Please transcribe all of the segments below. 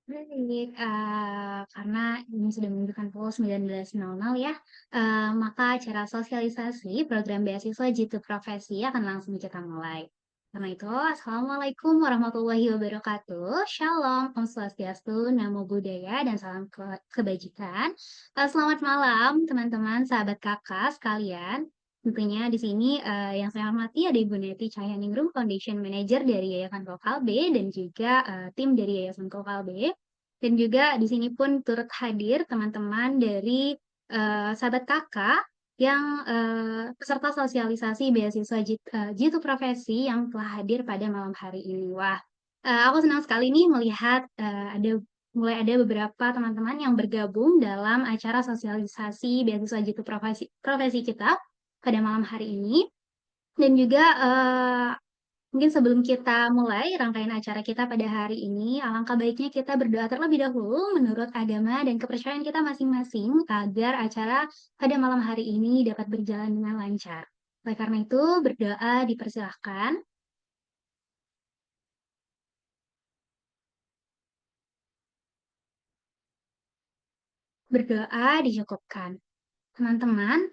Baik, karena ini sudah menunjukkan pukul 19.00 ya, maka acara sosialisasi program beasiswa Jitu Profesi akan langsung kita mulai. Karena itu, Assalamualaikum warahmatullahi wabarakatuh. Shalom, Om Swastiastu, Namo Buddhaya, dan salam kebajikan. Selamat malam, teman-teman, sahabat kakak sekalian. Tentunya di sini yang saya hormati ada Ibu Neti Cahyaningrum, Foundation Manager dari Yayasan Kokal B, dan juga tim dari Yayasan Kokal B. Dan juga di sini pun turut hadir teman-teman dari sahabat kakak yang peserta sosialisasi beasiswa Jitu Profesi yang telah hadir pada malam hari ini. Wah, aku senang sekali nih melihat mulai ada beberapa teman-teman yang bergabung dalam acara sosialisasi beasiswa Jitu Profesi kita pada malam hari ini. Dan juga mungkin sebelum kita mulai rangkaian acara kita pada hari ini, alangkah baiknya kita berdoa terlebih dahulu menurut agama dan kepercayaan kita masing-masing agar acara pada malam hari ini dapat berjalan dengan lancar. Oleh karena itu, berdoa dipersilahkan, berdoa dicukupkan. Teman-teman,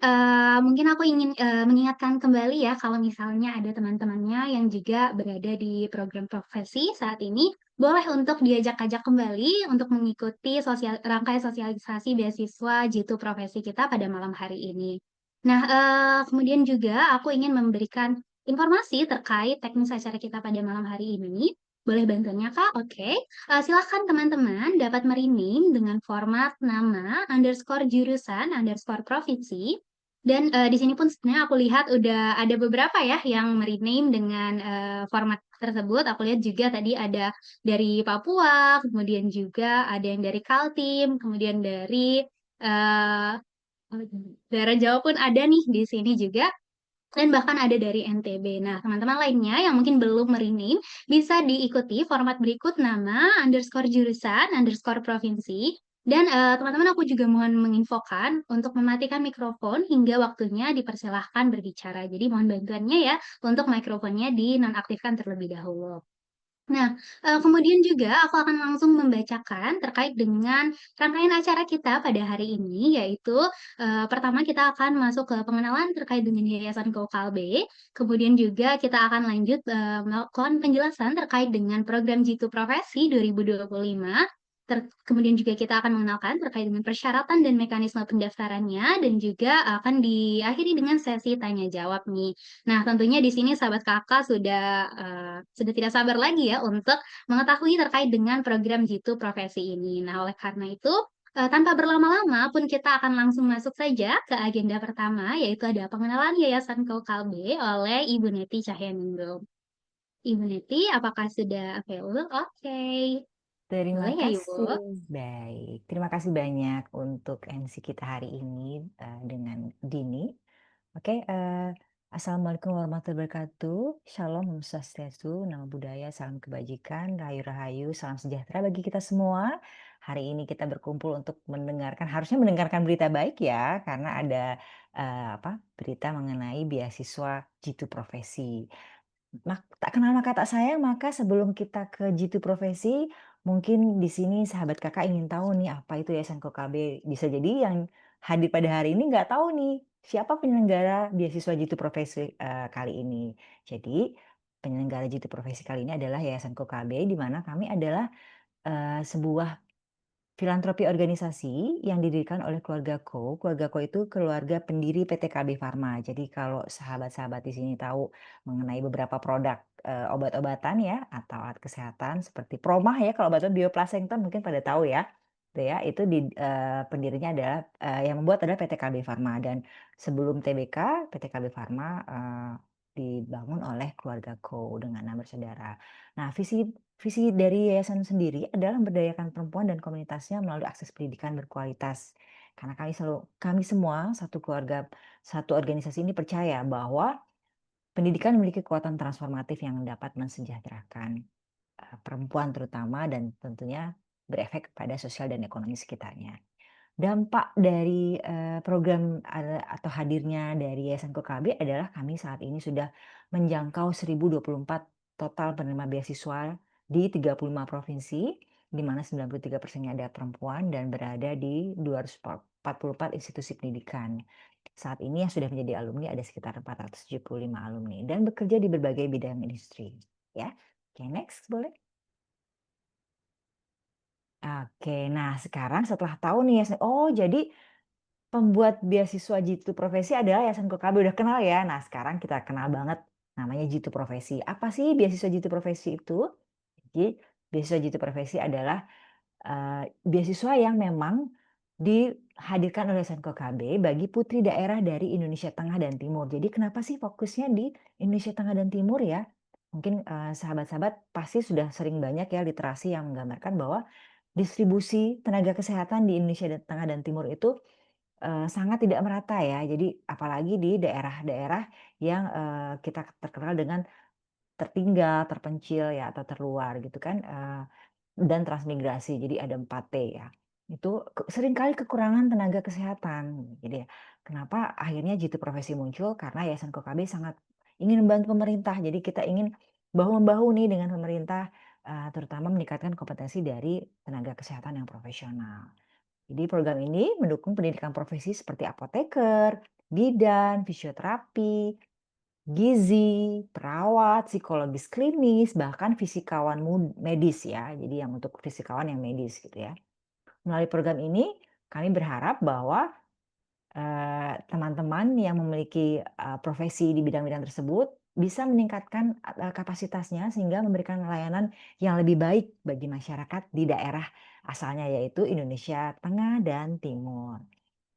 mungkin aku ingin, mengingatkan kembali ya kalau misalnya ada teman-temannya yang juga berada di program profesi saat ini, boleh untuk diajak-ajak kembali untuk mengikuti rangkaian sosialisasi beasiswa Jitu Profesi kita pada malam hari ini. Nah, kemudian juga aku ingin memberikan informasi terkait teknis acara kita pada malam hari ini. Boleh bantuannya, Kak? Oke. Silakan teman-teman dapat merename dengan format nama, underscore jurusan, underscore provinsi. Dan di sini pun sebenarnya aku lihat udah ada beberapa ya yang merename dengan format tersebut. Aku lihat juga tadi ada dari Papua, kemudian juga ada yang dari Kaltim, kemudian dari eh, daerah Jawa pun ada nih di sini juga. Dan bahkan ada dari NTB. Nah, teman-teman lainnya yang mungkin belum merename, bisa diikuti format berikut nama, underscore jurusan, underscore provinsi. Dan teman-teman aku juga mohon menginfokan untuk mematikan mikrofon hingga waktunya dipersilahkan berbicara. Jadi mohon bantuannya ya untuk mikrofonnya dinonaktifkan terlebih dahulu. Nah, kemudian juga aku akan langsung membacakan terkait dengan rangkaian acara kita pada hari ini, yaitu, pertama kita akan masuk ke pengenalan terkait dengan Yayasan Gokal B, kemudian juga kita akan lanjut, melakukan penjelasan terkait dengan program Jitu Profesi 2025, kemudian juga kita akan mengenalkan terkait dengan persyaratan dan mekanisme pendaftarannya, dan juga akan diakhiri dengan sesi tanya jawab nih. Nah, tentunya di sini sahabat Kakak sudah tidak sabar lagi ya untuk mengetahui terkait dengan program Jitu Profesi ini. Nah, oleh karena itu, tanpa berlama-lama pun kita akan langsung masuk saja ke agenda pertama, yaitu ada pengenalan Yayasan Kaukalbe oleh Ibu Neti Cahyaningrum. Ibu Neti, apakah sudah available? Oke, Terima boleh ya Ibu? kasih. Baik, terima kasih banyak untuk MC kita hari ini dengan Dini. Oke, Assalamualaikum warahmatullahi wabarakatuh. Shalom, Om Swastiastu, Namo Buddhaya, salam kebajikan, rahayu rahayu, salam sejahtera bagi kita semua. Hari ini kita berkumpul untuk harusnya mendengarkan berita baik ya, karena ada berita mengenai beasiswa Jitu Profesi. Tak kenal maka tak sayang, maka sebelum kita ke jitu profesi, mungkin di sini sahabat Kakak ingin tahu nih apa itu Yayasan KKB. Bisa jadi yang hadir pada hari ini nggak tahu nih siapa penyelenggara beasiswa jitu profesi kali ini. Jadi penyelenggara jitu profesi kali ini adalah Yayasan KKB di mana kami adalah sebuah filantropi organisasi yang didirikan oleh keluarga Ko. Keluarga Ko itu keluarga pendiri PT KB Pharma. Jadi kalau sahabat-sahabat di sini tahu mengenai beberapa produk obat-obatan ya atau alat kesehatan seperti Promah ya, kalau obat Bioplacental mungkin pada tahu ya. Itu ya, itu pendirinya adalah yang membuat adalah PT KB Pharma dan sebelum TBK PT KB Pharma dibangun oleh keluarga Ko dengan nama bersaudara. Nah, visi dari yayasan sendiri adalah memberdayakan perempuan dan komunitasnya melalui akses pendidikan berkualitas. Karena kami semua satu keluarga, satu organisasi ini percaya bahwa pendidikan memiliki kekuatan transformatif yang dapat mensejahterakan perempuan terutama dan tentunya berefek pada sosial dan ekonomi sekitarnya. Dampak dari program atau hadirnya dari Yayasan KKB adalah kami saat ini sudah menjangkau 1.024 total penerima beasiswa di 35 provinsi di mana 93%-nya adalah perempuan dan berada di 244 institusi pendidikan. Saat ini yang sudah menjadi alumni ada sekitar 475 alumni dan bekerja di berbagai bidang industri. Ya, oke, next boleh. Oke, nah sekarang setelah tahu nih ya, oh jadi pembuat beasiswa Jitu Profesi adalah Yayasan Kokabe, udah kenal ya. Nah sekarang kita kenal banget namanya Jitu Profesi. Apa sih beasiswa Jitu Profesi itu? Jadi beasiswa Jitu Profesi adalah beasiswa yang memang dihadirkan oleh Yayasan Kokabe bagi putri daerah dari Indonesia Tengah dan Timur. Jadi kenapa sih fokusnya di Indonesia Tengah dan Timur ya? Mungkin sahabat-sahabat pasti sudah sering banyak ya literasi yang menggambarkan bahwa distribusi tenaga kesehatan di Indonesia Tengah dan Timur itu sangat tidak merata ya. Jadi apalagi di daerah-daerah yang kita terkenal dengan tertinggal, terpencil ya atau terluar gitu kan, dan transmigrasi. Jadi ada 4T ya. Itu seringkali kekurangan tenaga kesehatan. Jadi ya, kenapa akhirnya Jitu Profesi muncul, karena Yayasan Kokabe sangat ingin membantu pemerintah. Jadi kita ingin bahu-membahu nih dengan pemerintah, terutama meningkatkan kompetensi dari tenaga kesehatan yang profesional. Jadi program ini mendukung pendidikan profesi seperti apoteker, bidan, fisioterapi, gizi, perawat, psikologis klinis, bahkan fisikawan medis ya. Jadi yang untuk fisikawan yang medis gitu ya. Melalui program ini kami berharap bahwa teman-teman yang memiliki profesi di bidang-bidang tersebut bisa meningkatkan kapasitasnya sehingga memberikan layanan yang lebih baik bagi masyarakat di daerah asalnya yaitu Indonesia Tengah dan Timur.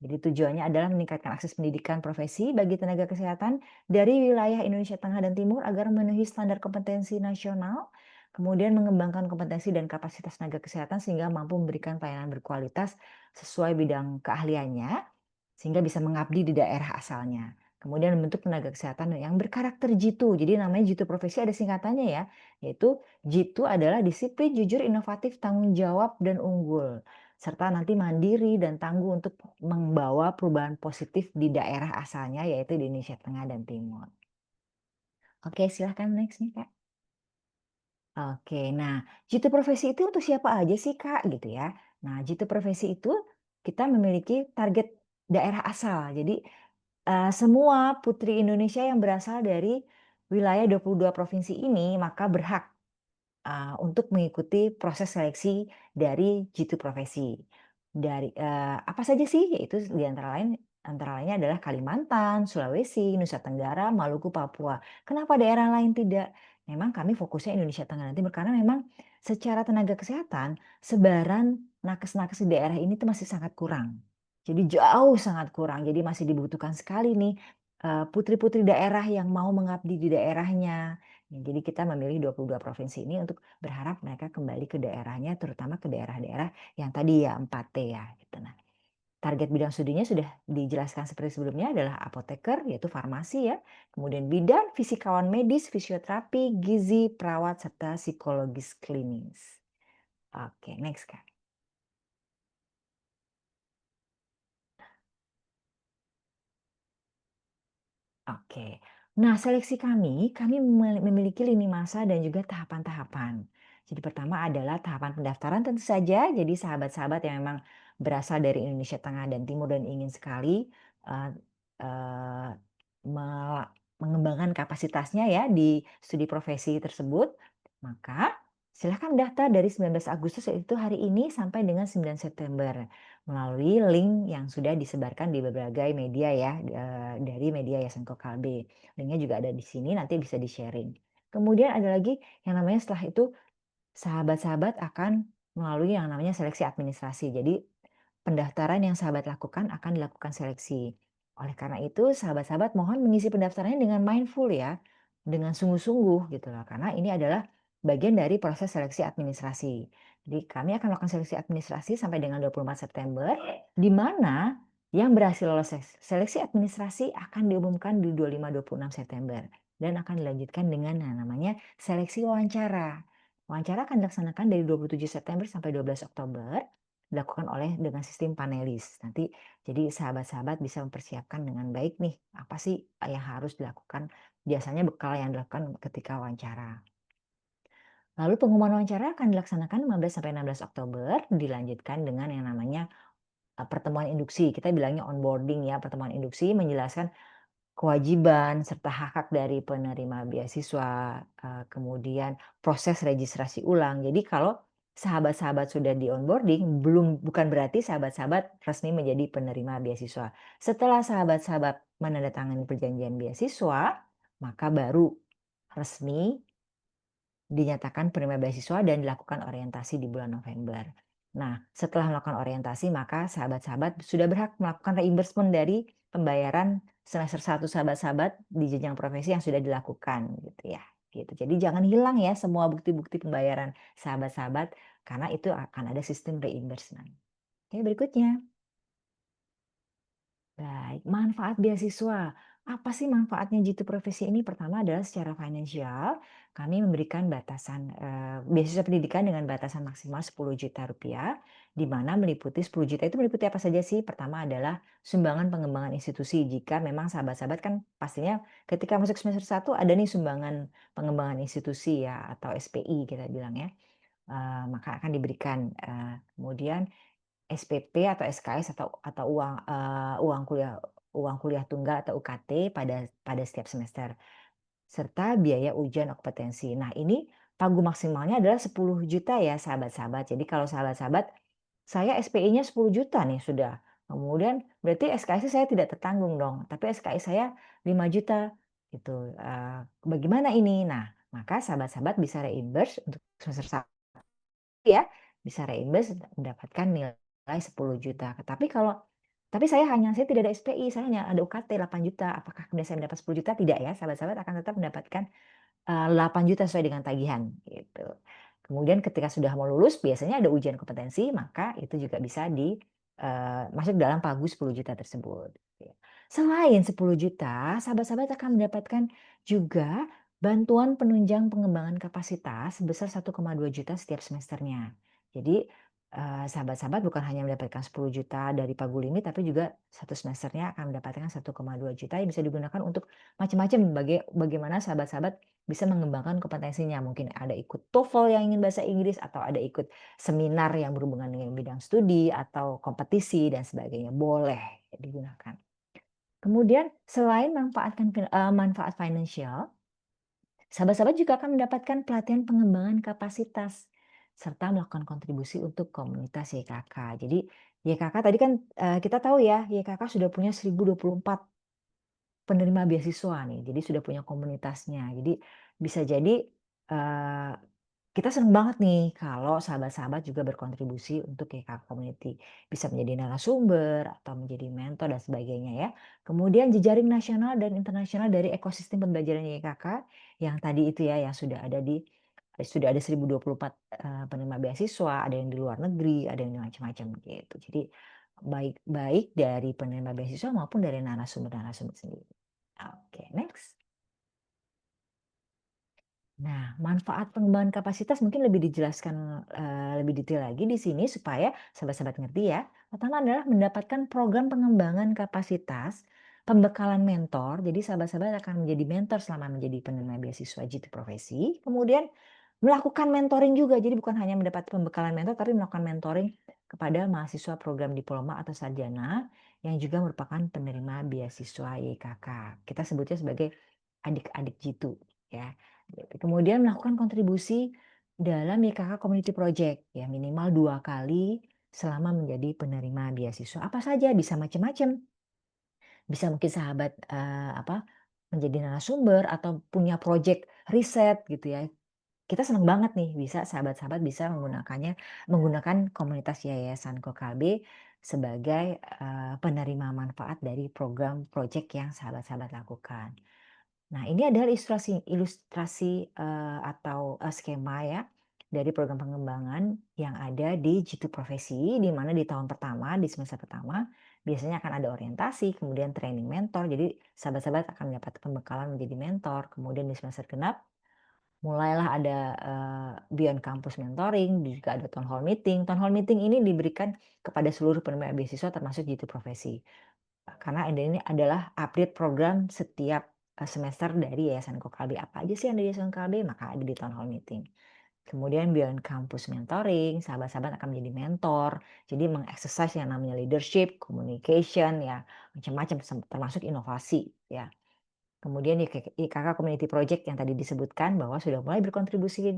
Jadi tujuannya adalah meningkatkan akses pendidikan profesi bagi tenaga kesehatan dari wilayah Indonesia Tengah dan Timur agar memenuhi standar kompetensi nasional, kemudian mengembangkan kompetensi dan kapasitas tenaga kesehatan sehingga mampu memberikan pelayanan berkualitas sesuai bidang keahliannya, sehingga bisa mengabdi di daerah asalnya. Kemudian membentuk tenaga kesehatan yang berkarakter Jitu. Jadi namanya Jitu Profesi ada singkatannya ya, yaitu Jitu adalah disiplin, jujur, inovatif, tanggung jawab, dan unggul. Serta nanti mandiri dan tangguh untuk membawa perubahan positif di daerah asalnya, yaitu di Indonesia Tengah dan Timur. Oke, silahkan next nih Kak. Oke, nah Jitu Profesi itu untuk siapa aja sih Kak gitu ya. Nah Jitu Profesi itu kita memiliki target daerah asal. Jadi semua putri Indonesia yang berasal dari wilayah 22 provinsi ini maka berhak untuk mengikuti proses seleksi dari Jitu Profesi. Dari apa saja sih? Yaitu antara lainnya adalah Kalimantan, Sulawesi, Nusa Tenggara, Maluku, Papua. Kenapa daerah lain tidak? Memang kami fokusnya Indonesia Tengah dan Timur karena memang secara tenaga kesehatan sebaran nakes-nakes di daerah ini tuh masih sangat kurang. Jadi jauh sangat kurang. Jadi masih dibutuhkan sekali nih putri-putri daerah yang mau mengabdi di daerahnya. Ya, jadi kita memilih 22 provinsi ini untuk berharap mereka kembali ke daerahnya, terutama ke daerah-daerah yang tadi ya 4T ya gitu. Nah, target bidang studinya sudah dijelaskan seperti sebelumnya adalah apoteker yaitu farmasi ya, kemudian bidan, fisikawan medis, fisioterapi, gizi, perawat serta psikologis klinis. Oke, next Kak. Oke. Nah, seleksi kami memiliki lini masa dan juga tahapan-tahapan. Jadi pertama adalah tahapan pendaftaran tentu saja. Jadi sahabat-sahabat yang memang berasal dari Indonesia Tengah dan Timur dan ingin sekali eh, eh, mengembangkan kapasitasnya ya di studi profesi tersebut, maka silahkan daftar dari 19 Agustus yaitu hari ini sampai dengan 9 September melalui link yang sudah disebarkan di berbagai media ya, dari media Yayasan Kokalbe. Linknya juga ada di sini, nanti bisa di-sharing. Kemudian ada lagi yang namanya setelah itu sahabat-sahabat akan melalui yang namanya seleksi administrasi. Jadi pendaftaran yang sahabat lakukan akan dilakukan seleksi. Oleh karena itu, sahabat-sahabat mohon mengisi pendaftarannya dengan mindful ya, dengan sungguh-sungguh gitu loh. Karena ini adalah bagian dari proses seleksi administrasi. Jadi kami akan melakukan seleksi administrasi sampai dengan 24 September, di mana yang berhasil lolos seleksi administrasi akan diumumkan di 25-26 September. Dan akan dilanjutkan dengan yang namanya seleksi wawancara. Wawancara akan dilaksanakan dari 27 September sampai 12 Oktober dilakukan oleh dengan sistem panelis. Nanti jadi sahabat-sahabat bisa mempersiapkan dengan baik nih, apa sih yang harus dilakukan, biasanya bekal yang dilakukan ketika wawancara. Lalu pengumuman wawancara akan dilaksanakan 15 sampai 16 Oktober, dilanjutkan dengan yang namanya pertemuan induksi. Kita bilangnya onboarding ya, pertemuan induksi menjelaskan kewajiban serta hak-hak dari penerima beasiswa, kemudian proses registrasi ulang. Jadi kalau sahabat-sahabat sudah di-onboarding, bukan berarti sahabat-sahabat resmi menjadi penerima beasiswa. Setelah sahabat-sahabat menandatangani perjanjian beasiswa, maka baru resmi dinyatakan penerima beasiswa dan dilakukan orientasi di bulan November. Nah, setelah melakukan orientasi, maka sahabat-sahabat sudah berhak melakukan reimbursement dari pembayaran semester 1 sahabat-sahabat di jenjang profesi yang sudah dilakukan gitu ya. Gitu. Jadi jangan hilang ya semua bukti-bukti pembayaran sahabat-sahabat karena itu akan ada sistem reimbursement. Oke, berikutnya. Baik, manfaat beasiswa. Apa sih manfaatnya Jitu Profesi ini? Pertama adalah secara finansial, kami memberikan batasan beasiswa pendidikan dengan batasan maksimal 10 juta rupiah, di mana meliputi 10 juta itu meliputi apa saja sih? Pertama adalah sumbangan pengembangan institusi. Jika memang sahabat-sahabat kan pastinya ketika masuk semester 1 ada nih sumbangan pengembangan institusi ya atau SPI kita bilang ya. Maka akan diberikan. Kemudian SPP atau SKS atau uang kuliah tunggal atau UKT pada pada setiap semester, serta biaya ujian kompetensi. Nah ini pagu maksimalnya adalah 10 juta ya sahabat-sahabat. Jadi kalau sahabat-sahabat, saya SPI-nya 10 juta nih sudah, kemudian berarti SKS saya tidak tertanggung dong, tapi SKS saya 5 juta gitu, bagaimana ini? Nah, maka sahabat-sahabat bisa reimburse untuk semester ya, bisa reimburse mendapatkan nilai 10 juta. Tapi saya tidak ada SPI, saya hanya ada UKT 8 juta. Apakah kemudian saya mendapat 10 juta? Tidak ya, sahabat-sahabat akan tetap mendapatkan 8 juta sesuai dengan tagihan, gitu. Kemudian ketika sudah mau lulus biasanya ada ujian kompetensi, maka itu juga bisa masuk dalam pagu 10 juta tersebut, gitu ya. Selain 10 juta, sahabat-sahabat akan mendapatkan juga bantuan penunjang pengembangan kapasitas sebesar 1,2 juta setiap semesternya. Jadi, sahabat-sahabat bukan hanya mendapatkan 10 juta dari pagu limit, tapi juga satu semesternya akan mendapatkan 1,2 juta yang bisa digunakan untuk macam-macam bagaimana sahabat-sahabat bisa mengembangkan kompetensinya. Mungkin ada ikut TOEFL yang ingin bahasa Inggris atau ada ikut seminar yang berhubungan dengan bidang studi atau kompetisi dan sebagainya, boleh digunakan. Kemudian selain manfaat finansial, sahabat-sahabat juga akan mendapatkan pelatihan pengembangan kapasitas serta melakukan kontribusi untuk komunitas YKK. Jadi YKK tadi kan, kita tahu ya YKK sudah punya 1024 penerima beasiswa nih, jadi sudah punya komunitasnya. Jadi bisa jadi, eee, kita senang banget nih kalau sahabat-sahabat juga berkontribusi untuk YKK Community. Bisa menjadi narasumber atau menjadi mentor dan sebagainya ya. Kemudian jejaring nasional dan internasional dari ekosistem pembelajaran YKK yang tadi itu ya, yang sudah ada 1024 penerima beasiswa, ada yang di luar negeri, ada yang macam-macam gitu. Jadi baik baik dari penerima beasiswa maupun dari narasumber-narasumber sendiri. Oke, next. Nah, manfaat pengembangan kapasitas mungkin lebih dijelaskan, lebih detail lagi di sini supaya sahabat-sahabat ngerti ya. Pertama adalah mendapatkan program pengembangan kapasitas, pembekalan mentor, jadi sahabat-sahabat akan menjadi mentor selama menjadi penerima beasiswa Jitu Profesi. Kemudian melakukan mentoring juga, jadi bukan hanya mendapat pembekalan mentor, tapi melakukan mentoring kepada mahasiswa program diploma atau sarjana yang juga merupakan penerima beasiswa YKK. Kita sebutnya sebagai adik-adik Jitu ya. Gitu. Kemudian melakukan kontribusi dalam YKK Community Project ya minimal 2 kali selama menjadi penerima beasiswa. Apa saja? Bisa macam-macam. Bisa mungkin sahabat, menjadi narasumber atau punya project riset gitu ya. Kita senang banget nih bisa sahabat-sahabat bisa menggunakan komunitas Yayasan Kokalbe sebagai, penerima manfaat dari program project yang sahabat-sahabat lakukan. Nah, ini adalah ilustrasi ilustrasi, atau, skema ya, dari program pengembangan yang ada di Jitu Profesi, di mana di tahun pertama, di semester pertama, biasanya akan ada orientasi, kemudian training mentor. Jadi sahabat-sahabat akan mendapat pembekalan menjadi mentor. Kemudian di semester genap, mulailah ada, beyond campus mentoring, juga ada town hall meeting. Town hall meeting ini diberikan kepada seluruh penerima beasiswa termasuk Jitu Profesi. Karena ini adalah update program setiap, semester dari Yayasan Kokalbe. Apa aja sih yang ada di Yayasan Kokalbe? Maka ada di town hall meeting. Kemudian beyond campus mentoring, sahabat-sahabat akan menjadi mentor. Jadi mengeksersis yang namanya leadership, communication, ya macam-macam termasuk inovasi ya. Kemudian YKK Community Project yang tadi disebutkan bahwa sudah mulai berkontribusi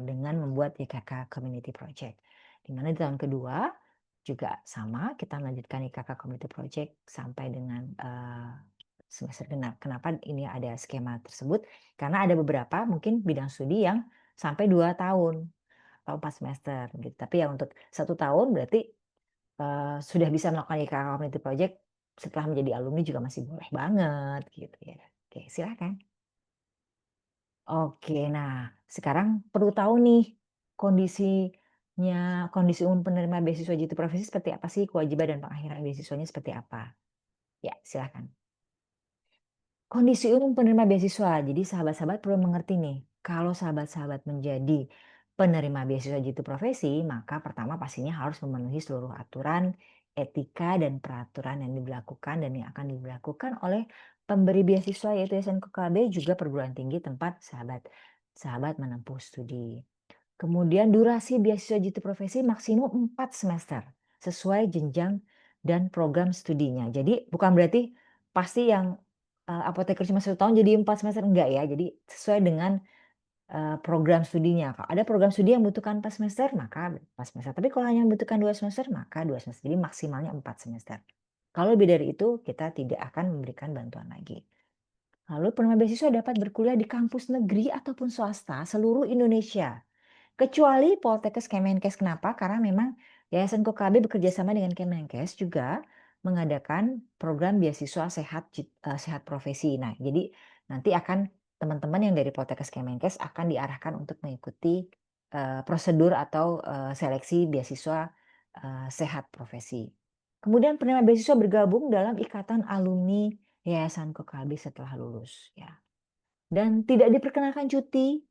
dengan membuat YKK Community Project. Di mana di tahun kedua juga sama, kita melanjutkan YKK Community Project sampai dengan semester genap. Kenapa ini ada skema tersebut? Karena ada beberapa mungkin bidang studi yang sampai 2 tahun atau 4 semester gitu. Tapi ya untuk 1 tahun berarti sudah bisa melakukan YKK Community Project setelah menjadi alumni juga masih boleh banget gitu ya. Oke, silakan. Oke, nah sekarang perlu tahu nih kondisi umum penerima beasiswa Jitu Profesi seperti apa sih? Kewajiban dan pengakhiran beasiswanya seperti apa? Ya, silakan. Kondisi umum penerima beasiswa. Jadi sahabat-sahabat perlu mengerti nih, kalau sahabat-sahabat menjadi penerima beasiswa Jitu Profesi, maka pertama pastinya harus memenuhi seluruh aturan, etika, dan peraturan yang diberlakukan dan yang akan diberlakukan oleh pemberi beasiswa yaitu SNKKB juga perguruan tinggi tempat sahabat menempuh studi. Kemudian durasi beasiswa Jitu Profesi maksimum 4 semester sesuai jenjang dan program studinya. Jadi bukan berarti pasti yang apoteker cuma 1 tahun jadi 4 semester, enggak ya. Jadi sesuai dengan program studinya. Kalau ada program studi yang membutuhkan 4 semester, maka 4 semester. Tapi kalau hanya membutuhkan 2 semester, maka 2 semester. Jadi maksimalnya 4 semester. Kalau lebih dari itu, kita tidak akan memberikan bantuan lagi. Lalu penerima beasiswa dapat berkuliah di kampus negeri ataupun swasta seluruh Indonesia. Kecuali Poltekkes Kemenkes. Kenapa? Karena memang Yayasan KKB bekerja sama dengan Kemenkes juga mengadakan program beasiswa sehat profesi. Nah, jadi nanti akan teman-teman yang dari Poltekkes Kemenkes akan diarahkan untuk mengikuti prosedur atau seleksi beasiswa sehat profesi. Kemudian penerima beasiswa bergabung dalam ikatan alumni Yayasan KKB setelah lulus ya. Dan tidak diperkenalkan cuti.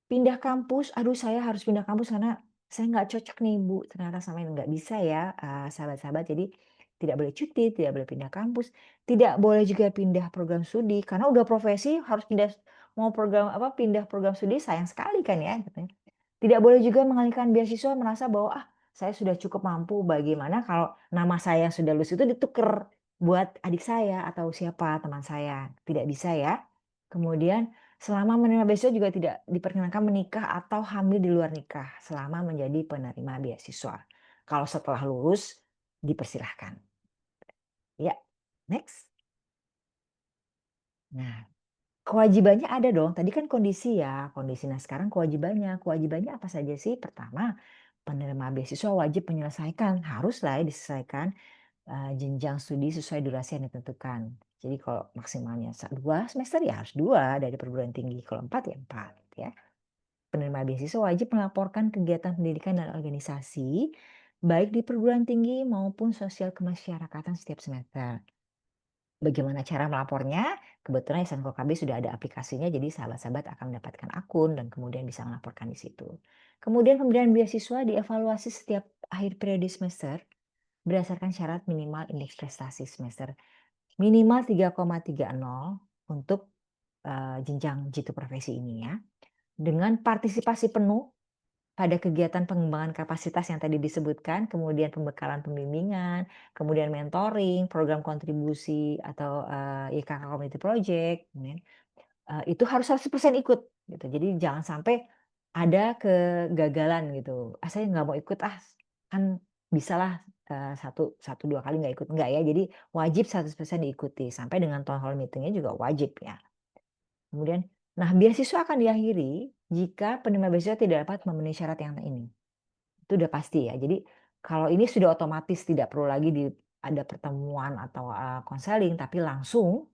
Pindah kampus, aduh saya harus pindah kampus karena saya nggak cocok nih Bu, ternyata sama ini nggak bisa ya, sahabat-sahabat. Jadi tidak boleh cuti, tidak boleh pindah kampus, tidak boleh juga pindah program studi karena udah profesi harus pindah program studi sayang sekali kan ya katanya. Tidak boleh juga mengalihkan beasiswa merasa bahwa, "Ah, saya sudah cukup mampu." Bagaimana kalau nama saya yang sudah lulus itu ditukar buat adik saya atau siapa teman saya, tidak bisa ya. Kemudian selama menerima beasiswa juga tidak diperkenankan menikah atau hamil di luar nikah selama menjadi penerima beasiswa. Kalau setelah lulus dipersilahkan. Ya, next. Nah, kewajibannya ada dong. Tadi kan kondisi ya, kondisi. Nah, sekarang kewajibannya. Kewajibannya apa saja sih? Pertama, penerima beasiswa wajib menyelesaikan, haruslah ya diselesaikan jenjang studi sesuai durasi yang ditentukan. Jadi kalau maksimalnya 2 semester ya harus 2 dari perguruan tinggi, kalau 4 ya 4 ya. Penerima beasiswa wajib melaporkan kegiatan pendidikan dan organisasi, baik di perguruan tinggi maupun sosial kemasyarakatan setiap semester. Bagaimana cara melapornya? Kebetulan Yayasan KKB sudah ada aplikasinya, jadi sahabat-sahabat akan mendapatkan akun dan kemudian bisa melaporkan di situ. Kemudian pemberian beasiswa dievaluasi setiap akhir periode semester berdasarkan syarat minimal indeks prestasi semester minimal 3,30 untuk jenjang jitu profesi ini ya. Dengan partisipasi penuh pada kegiatan pengembangan kapasitas yang tadi disebutkan, kemudian pembekalan pembimbingan, kemudian mentoring, program kontribusi atau YKK Community Project, kemudian itu harus 100% ikut gitu. Jadi jangan sampai ada kegagalan gitu, "Ah, saya nggak mau ikut ah, kan bisalah 1, 2 kali nggak ikut." Enggak ya, jadi wajib 100% diikuti sampai dengan town hall meeting-nya juga wajib ya. Kemudian, nah beasiswa akan diakhiri jika penerima beasiswa tidak dapat memenuhi syarat yang ini. Itu udah pasti ya. Jadi kalau ini sudah otomatis tidak perlu lagi ada pertemuan atau konseling, tapi langsung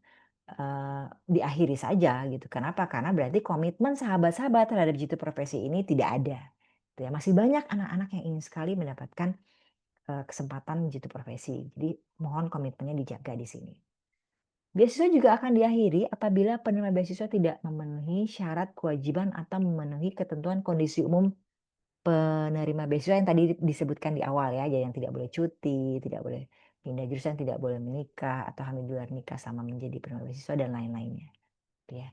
diakhiri saja gitu. Kenapa? Karena berarti komitmen sahabat-sahabat terhadap jitu profesi ini tidak ada. Gitu ya. Masih banyak anak-anak yang ingin sekali mendapatkan kesempatan jitu profesi. Jadi mohon komitmennya dijaga di sini. Beasiswa juga akan diakhiri apabila penerima beasiswa tidak memenuhi syarat kewajiban atau memenuhi ketentuan kondisi umum penerima beasiswa yang tadi disebutkan di awal ya, yang tidak boleh cuti, tidak boleh pindah jurusan, tidak boleh menikah atau hamil di luar nikah sama menjadi penerima beasiswa dan lain-lainnya, gitu ya.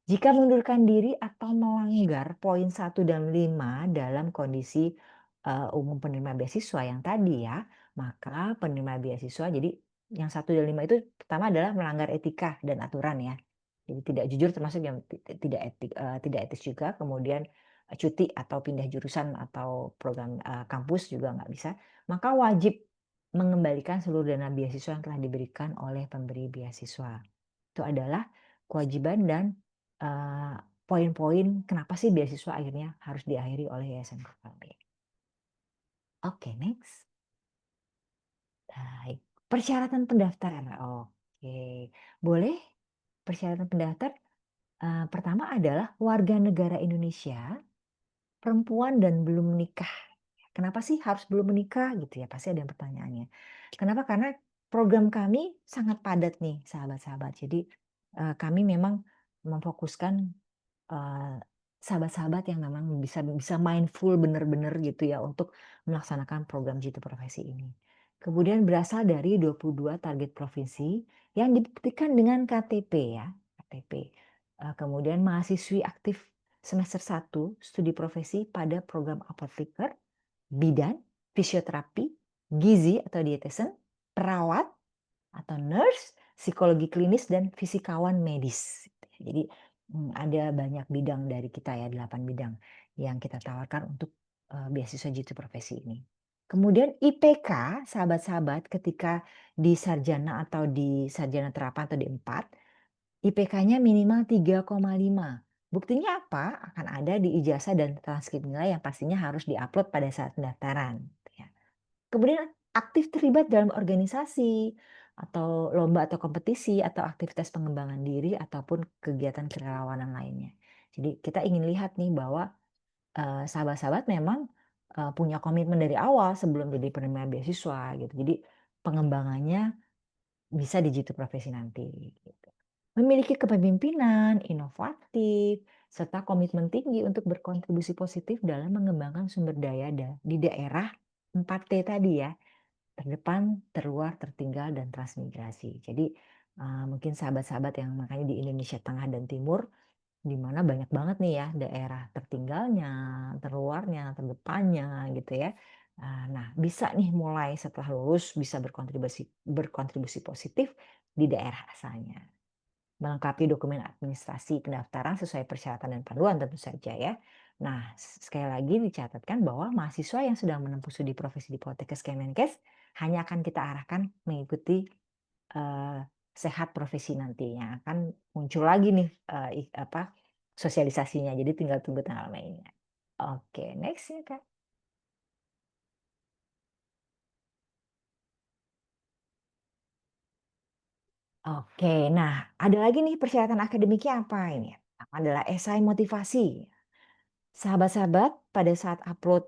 Jika mengundurkan diri atau melanggar poin 1 dan 5 dalam kondisi, umum penerima beasiswa yang tadi ya, maka penerima beasiswa jadi yang 1 dan 5 itu pertama adalah melanggar etika dan aturan ya. Jadi tidak jujur termasuk yang tidak etis juga, kemudian, cuti atau pindah jurusan atau program, kampus juga nggak bisa, maka wajib mengembalikan seluruh dana beasiswa yang telah diberikan oleh pemberi beasiswa. Itu adalah kewajiban dan, eee, poin-poin kenapa sih beasiswa akhirnya harus diakhiri oleh yayasan kami. Oke, next. Baik, persyaratan pendaftaran. Oke, boleh persyaratan pendaftar, pertama adalah warga negara Indonesia, perempuan dan belum menikah. Kenapa sih harus belum menikah gitu ya? Pasti ada yang pertanyaannya. Kenapa? Karena program kami sangat padat nih sahabat-sahabat. Jadi, kami memang memfokuskan Eee, sahabat-sahabat yang memang bisa bisa mindful bener-bener gitu ya untuk melaksanakan program Jitu Profesi ini. Kemudian berasal dari 22 target provinsi yang dibuktikan dengan KTP ya, KTP. Kemudian mahasiswi aktif semester 1 studi profesi pada program apoteker, bidan, fisioterapi, gizi atau dietitian, perawat atau nurse, psikologi klinis, dan fisikawan medis. Jadi, ada banyak bidang dari kita ya, 8 bidang yang kita tawarkan untuk, beasiswa Jitu Profesi ini. Kemudian IPK sahabat-sahabat ketika di sarjana atau di sarjana terapan atau D4, IPK-nya minimal 3,5. Buktinya apa? Akan ada di ijazah dan transkrip nilai yang pastinya harus diupload pada saat pendaftaran, gitu ya. Kemudian aktif terlibat dalam organisasi, atau lomba atau kompetisi, atau aktivitas pengembangan diri, ataupun kegiatan kerelawanan lainnya. Jadi kita ingin lihat nih bahwa, sahabat-sahabat memang, punya komitmen dari awal sebelum jadi penerima beasiswa gitu. Jadi pengembangannya bisa di jitu profesi nanti gitu. Memiliki kepemimpinan, inovatif, serta komitmen tinggi untuk berkontribusi positif dalam mengembangkan sumber daya di daerah 4T tadi ya. Terdepan, terluar, tertinggal, dan transmigrasi. Jadi, mungkin sahabat-sahabat yang makanya di Indonesia Tengah dan Timur, di mana banyak banget nih ya daerah tertinggalnya, terluarnya, terdepannya gitu ya. Nah, bisa nih mulai setelah lulus bisa berkontribusi berkontribusi positif di daerah asalnya. Melengkapi dokumen administrasi pendaftaran sesuai persyaratan dan panduan tentu saja ya. Nah, sekali lagi dicatatkan bahwa mahasiswa yang sedang menempuh studi profesi di Poltekkes Kemenkes hanya akan kita arahkan mengikuti, eee, sehat profesi nantinya. Akan muncul lagi nih, sosialisasinya, jadi tinggal tunggu tanggal mainnya. Oke, next ya, Kak. Oke, nah ada lagi nih persyaratan akademiknya apa ini? Pertama adalah esai motivasi. Sahabat-sahabat pada saat upload,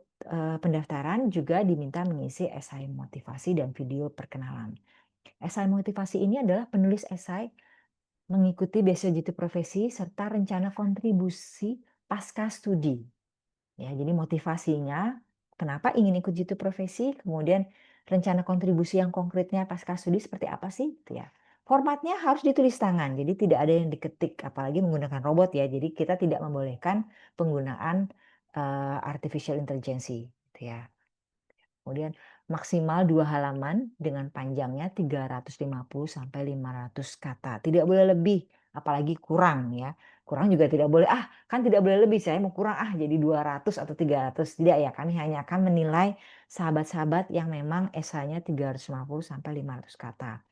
pendaftaran juga diminta mengisi esai motivasi dan video perkenalan. Esai motivasi ini adalah penulis esai mengikuti beasiswa Jitu Profesi serta rencana kontribusi pasca studi. Ya, jadi motivasinya kenapa ingin ikut Jitu Profesi, kemudian rencana kontribusi yang konkretnya pasca studi seperti apa sih, gitu ya. Formatnya harus ditulis tangan, jadi tidak ada yang diketik, apalagi menggunakan robot ya. Jadi kita tidak membolehkan penggunaan, artificial intelligence, gitu ya. Kemudian maksimal 2 halaman dengan panjangnya 350 sampai 500 kata. Tidak boleh lebih, apalagi kurang ya. Kurang juga tidak boleh, "Ah, kan tidak boleh lebih, saya mau kurang ah jadi 200 atau 300." Tidak ya, kami hanya akan menilai sahabat-sahabat yang memang esainya 350 sampai 500 kata.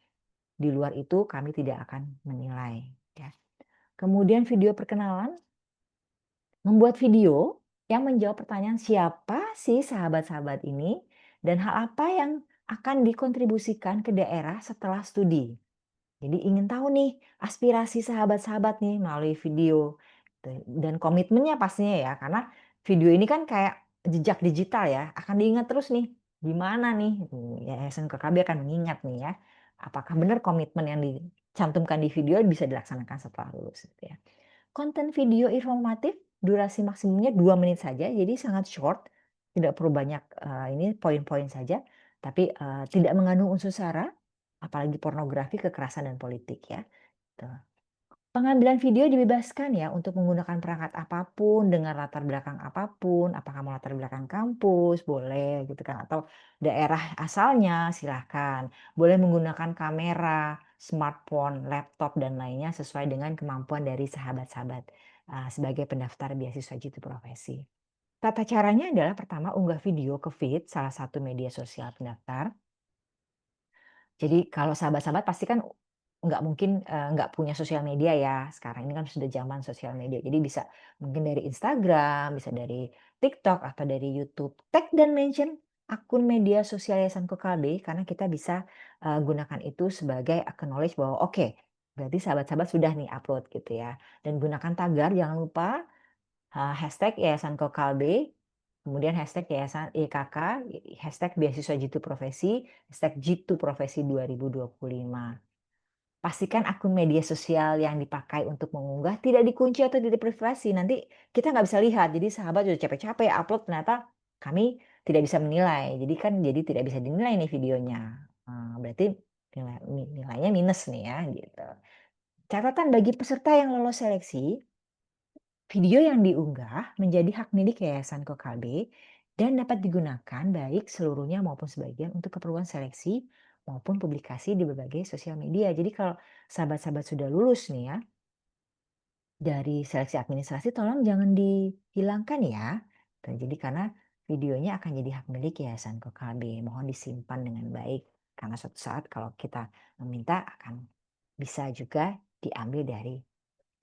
Di luar itu kami tidak akan menilai ya. Kemudian video perkenalan, membuat video yang menjawab pertanyaan siapa sih sahabat-sahabat ini dan hal apa yang akan dikontribusikan ke daerah setelah studi. Jadi ingin tahu nih aspirasi sahabat-sahabat nih melalui video dan komitmennya pastinya ya karena video ini kan kayak jejak digital ya akan diingat terus nih gimana nih Yayasan KKB akan mengingat nih ya apakah benar komitmen yang dicantumkan di video bisa dilaksanakan setelah lulus gitu ya. Konten video informatif durasi maksimumnya 2 menit saja, jadi sangat short, tidak perlu banyak, ini poin-poin saja, tapi, tidak mengandung unsur sara, apalagi pornografi, kekerasan, dan politik ya, gitu. Pengambilan video dibebaskan ya untuk menggunakan perangkat apapun, dengan latar belakang apapun, apakah mau latar belakang kampus, boleh gitu kan, atau daerah asalnya silahkan. Boleh menggunakan kamera, smartphone, laptop, dan lainnya sesuai dengan kemampuan dari sahabat-sahabat sebagai pendaftar beasiswa Jitu Profesi. Tata caranya adalah pertama unggah video ke feed salah satu media sosial pendaftar. Jadi kalau sahabat-sahabat pasti kan nggak mungkin, nggak punya sosial media ya, sekarang ini kan sudah zaman sosial media. Jadi bisa mungkin dari Instagram, bisa dari TikTok, atau dari YouTube. Tag dan mention akun media sosial Yayasan Kokalbe karena kita bisa, gunakan itu sebagai acknowledge bahwa oke, berarti sahabat-sahabat sudah nih upload gitu ya. Dan gunakan tagar jangan lupa, hashtag Yayasan Kokalbe, kemudian hashtag Yayasan YKK, hashtag Beasiswa Jitu Profesi, hashtag Jitu Profesi 2025. Pastikan akun media sosial yang dipakai untuk mengunggah tidak dikunci atau tidak privasi. Nanti kita nggak bisa lihat. Jadi sahabat udah capek-capek upload ternyata kami tidak bisa menilai. Jadi tidak bisa dinilai nih videonya. Berarti nilainya minus nih ya gitu. Catatan bagi peserta yang lolos seleksi, video yang diunggah menjadi hak milik Yayasan Kokalbe dan dapat digunakan baik seluruhnya maupun sebagian untuk keperluan seleksi maupun publikasi di berbagai sosial media. Jadi kalau sahabat-sahabat sudah lulus nih ya dari seleksi administrasi tolong jangan dihilangkan ya. Dan jadi karena videonya akan jadi hak milik Yayasan Kokalbe. Mohon disimpan dengan baik karena suatu saat kalau kita meminta akan bisa juga diambil dari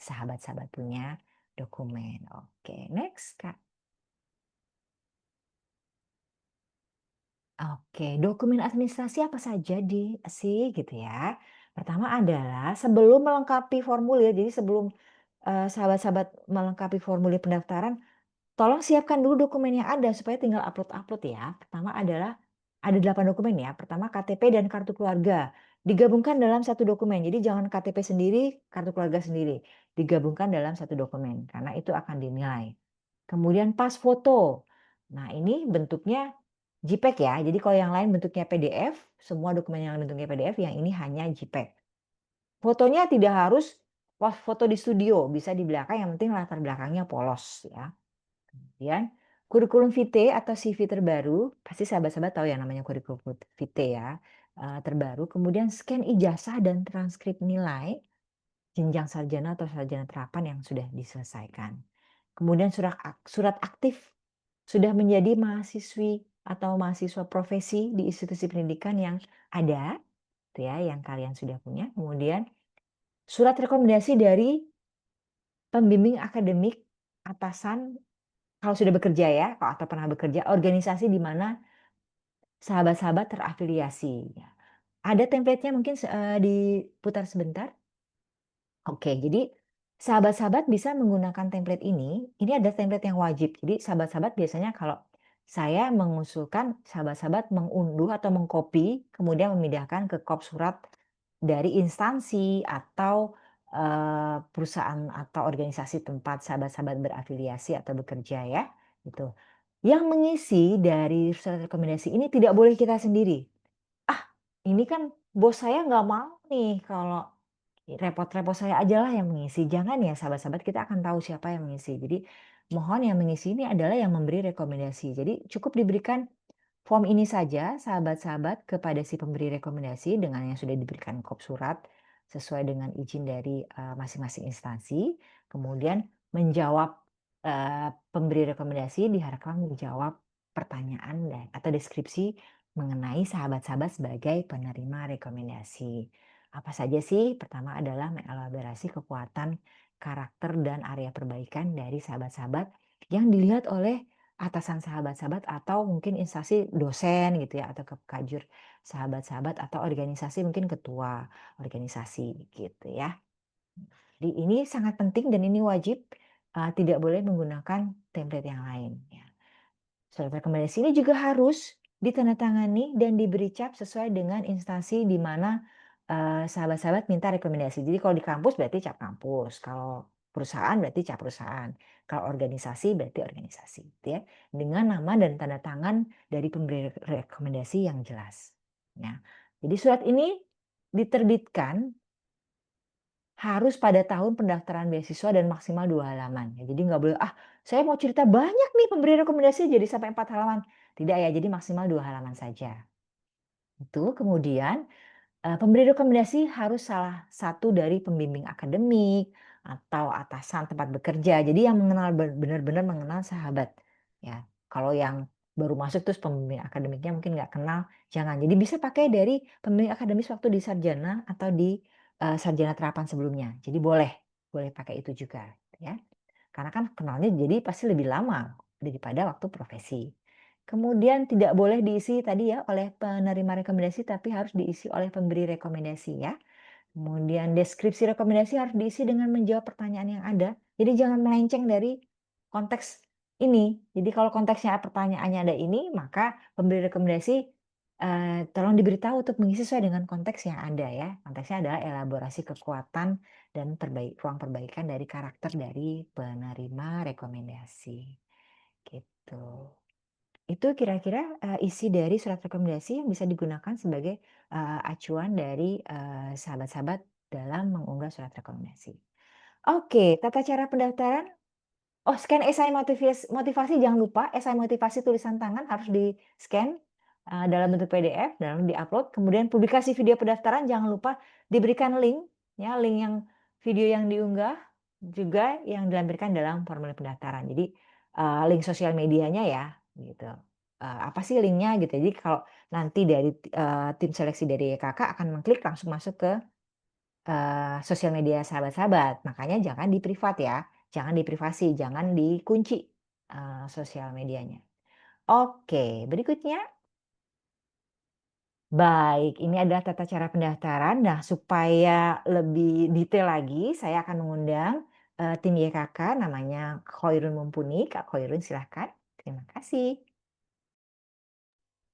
sahabat-sahabat punya dokumen. Oke, next, Kak. Oke, dokumen administrasi apa saja sih gitu ya. Pertama adalah sebelum melengkapi formulir, jadi sebelum sahabat-sahabat melengkapi formulir pendaftaran, tolong siapkan dulu dokumen yang ada supaya tinggal upload-upload ya. Pertama adalah ada 8 dokumen ya. Pertama KTP dan kartu keluarga. Digabungkan dalam satu dokumen. Jadi jangan KTP sendiri, kartu keluarga sendiri. Digabungkan dalam satu dokumen karena itu akan dinilai. Kemudian pas foto. Nah, ini bentuknya JPEG ya. Jadi kalau yang lain bentuknya PDF, semua dokumen yang bentuknya PDF, yang ini hanya JPEG. Fotonya tidak harus foto di studio, bisa di belakang yang penting latar belakangnya polos ya. Kemudian kurikulum vitae atau CV terbaru, pasti sahabat-sahabat tahu yang namanya kurikulum vitae ya, terbaru. Kemudian scan ijazah dan transkrip nilai jenjang sarjana atau sarjana terapan yang sudah diselesaikan. Kemudian surat aktif sudah menjadi mahasiswi atau mahasiswa profesi di institusi pendidikan yang ada, gitu ya, yang kalian sudah punya. Kemudian surat rekomendasi dari pembimbing akademik atasan kalau sudah bekerja ya, atau pernah bekerja, organisasi di mana sahabat-sahabat terafiliasi, ya. Ada template-nya mungkin diputar sebentar. Oke, jadi sahabat-sahabat bisa menggunakan template ini ada template yang wajib. Jadi sahabat-sahabat biasanya kalau saya mengusulkan sahabat-sahabat mengunduh atau mengcopy, kemudian memindahkan ke kop surat dari instansi atau perusahaan atau organisasi tempat sahabat-sahabat berafiliasi atau bekerja ya, gitu. Yang mengisi dari surat rekomendasi ini tidak boleh kita sendiri. "Ah, ini kan bos saya nggak mau nih kalau repot-repot saya ajalah yang mengisi." Jangan ya sahabat-sahabat, kita akan tahu siapa yang mengisi. Jadi mohon yang mengisi ini adalah yang memberi rekomendasi. Jadi cukup diberikan form ini saja sahabat-sahabat kepada si pemberi rekomendasi dengan yang sudah diberikan kop surat sesuai dengan izin dari masing-masing instansi. Kemudian menjawab pemberi rekomendasi diharapkan menjawab pertanyaan atau deskripsi mengenai sahabat-sahabat sebagai penerima rekomendasi. Apa saja sih? Pertama adalah mengelaborasi kekuatan karakter dan area perbaikan dari sahabat-sahabat yang dilihat oleh atasan sahabat-sahabat atau mungkin instansi dosen gitu ya atau kajur sahabat-sahabat atau organisasi mungkin ketua organisasi gitu ya. Jadi ini sangat penting dan ini wajib, tidak boleh menggunakan template yang lain ya. Surat rekomendasi ini juga harus ditandatangani dan diberi cap sesuai dengan instansi di mana, sahabat-sahabat minta rekomendasi. Jadi kalau di kampus berarti cap kampus, kalau perusahaan berarti cap perusahaan, kalau organisasi berarti organisasi, gitu ya. Dengan nama dan tanda tangan dari pemberi rekomendasi yang jelas, ya. Jadi surat ini diterbitkan harus pada tahun pendaftaran beasiswa dan maksimal 2 halaman ya. Jadi nggak boleh, "Ah, saya mau cerita banyak nih pemberi rekomendasi jadi sampai 4 halaman." Tidak ya, jadi maksimal 2 halaman saja. Itu kemudian pemberi rekomendasi harus salah satu dari pembimbing akademik atau atasan tempat bekerja. Jadi yang mengenal benar-benar mengenal sahabat, ya. Kalau yang baru masuk terus pembimbing akademiknya mungkin nggak kenal, jangan. Jadi bisa pakai dari pembimbing akademis waktu di sarjana atau di, sarjana terapan sebelumnya. Jadi boleh, boleh pakai itu juga, ya. Karena kan kenalnya jadi pasti lebih lama daripada waktu profesi. Kemudian tidak boleh diisi tadi ya oleh penerima rekomendasi, tapi harus diisi oleh pemberi rekomendasi ya. Kemudian deskripsi rekomendasi harus diisi dengan menjawab pertanyaan yang ada. Jadi jangan melenceng dari konteks ini. Jadi kalau konteksnya pertanyaannya ada ini, maka pemberi rekomendasi tolong diberitahu untuk mengisi sesuai dengan konteks yang ada ya. Konteksnya adalah elaborasi kekuatan dan ruang perbaikan dari karakter dari penerima rekomendasi. Gitu. Itu kira-kira, isi dari surat rekomendasi yang bisa digunakan sebagai, acuan dari, sahabat-sahabat dalam mengunggah surat rekomendasi. Oke, tata cara pendaftaran. Oh, scan esai motivasi jangan lupa, esai motivasi tulisan tangan harus di-scan, dalam bentuk PDF dan di-upload. Kemudian publikasi video pendaftaran jangan lupa diberikan link, ya, link yang video yang diunggah juga yang dilampirkan dalam formulir pendaftaran. Jadi, link sosial medianya ya, gitu. Apa sih linknya gitu. Jadi kalau nanti dari, tim seleksi dari YKK akan mengklik langsung masuk ke sosial media sahabat-sahabat, makanya jangan di-privat ya, jangan di-privasi, jangan dikunci, sosial medianya. Oke, berikutnya, baik, ini adalah tata cara pendaftaran. Nah, supaya lebih detail lagi, saya akan mengundang, tim YKK namanya Khoirun Mumpuni. Kak Khoirun silahkan. Terima kasih.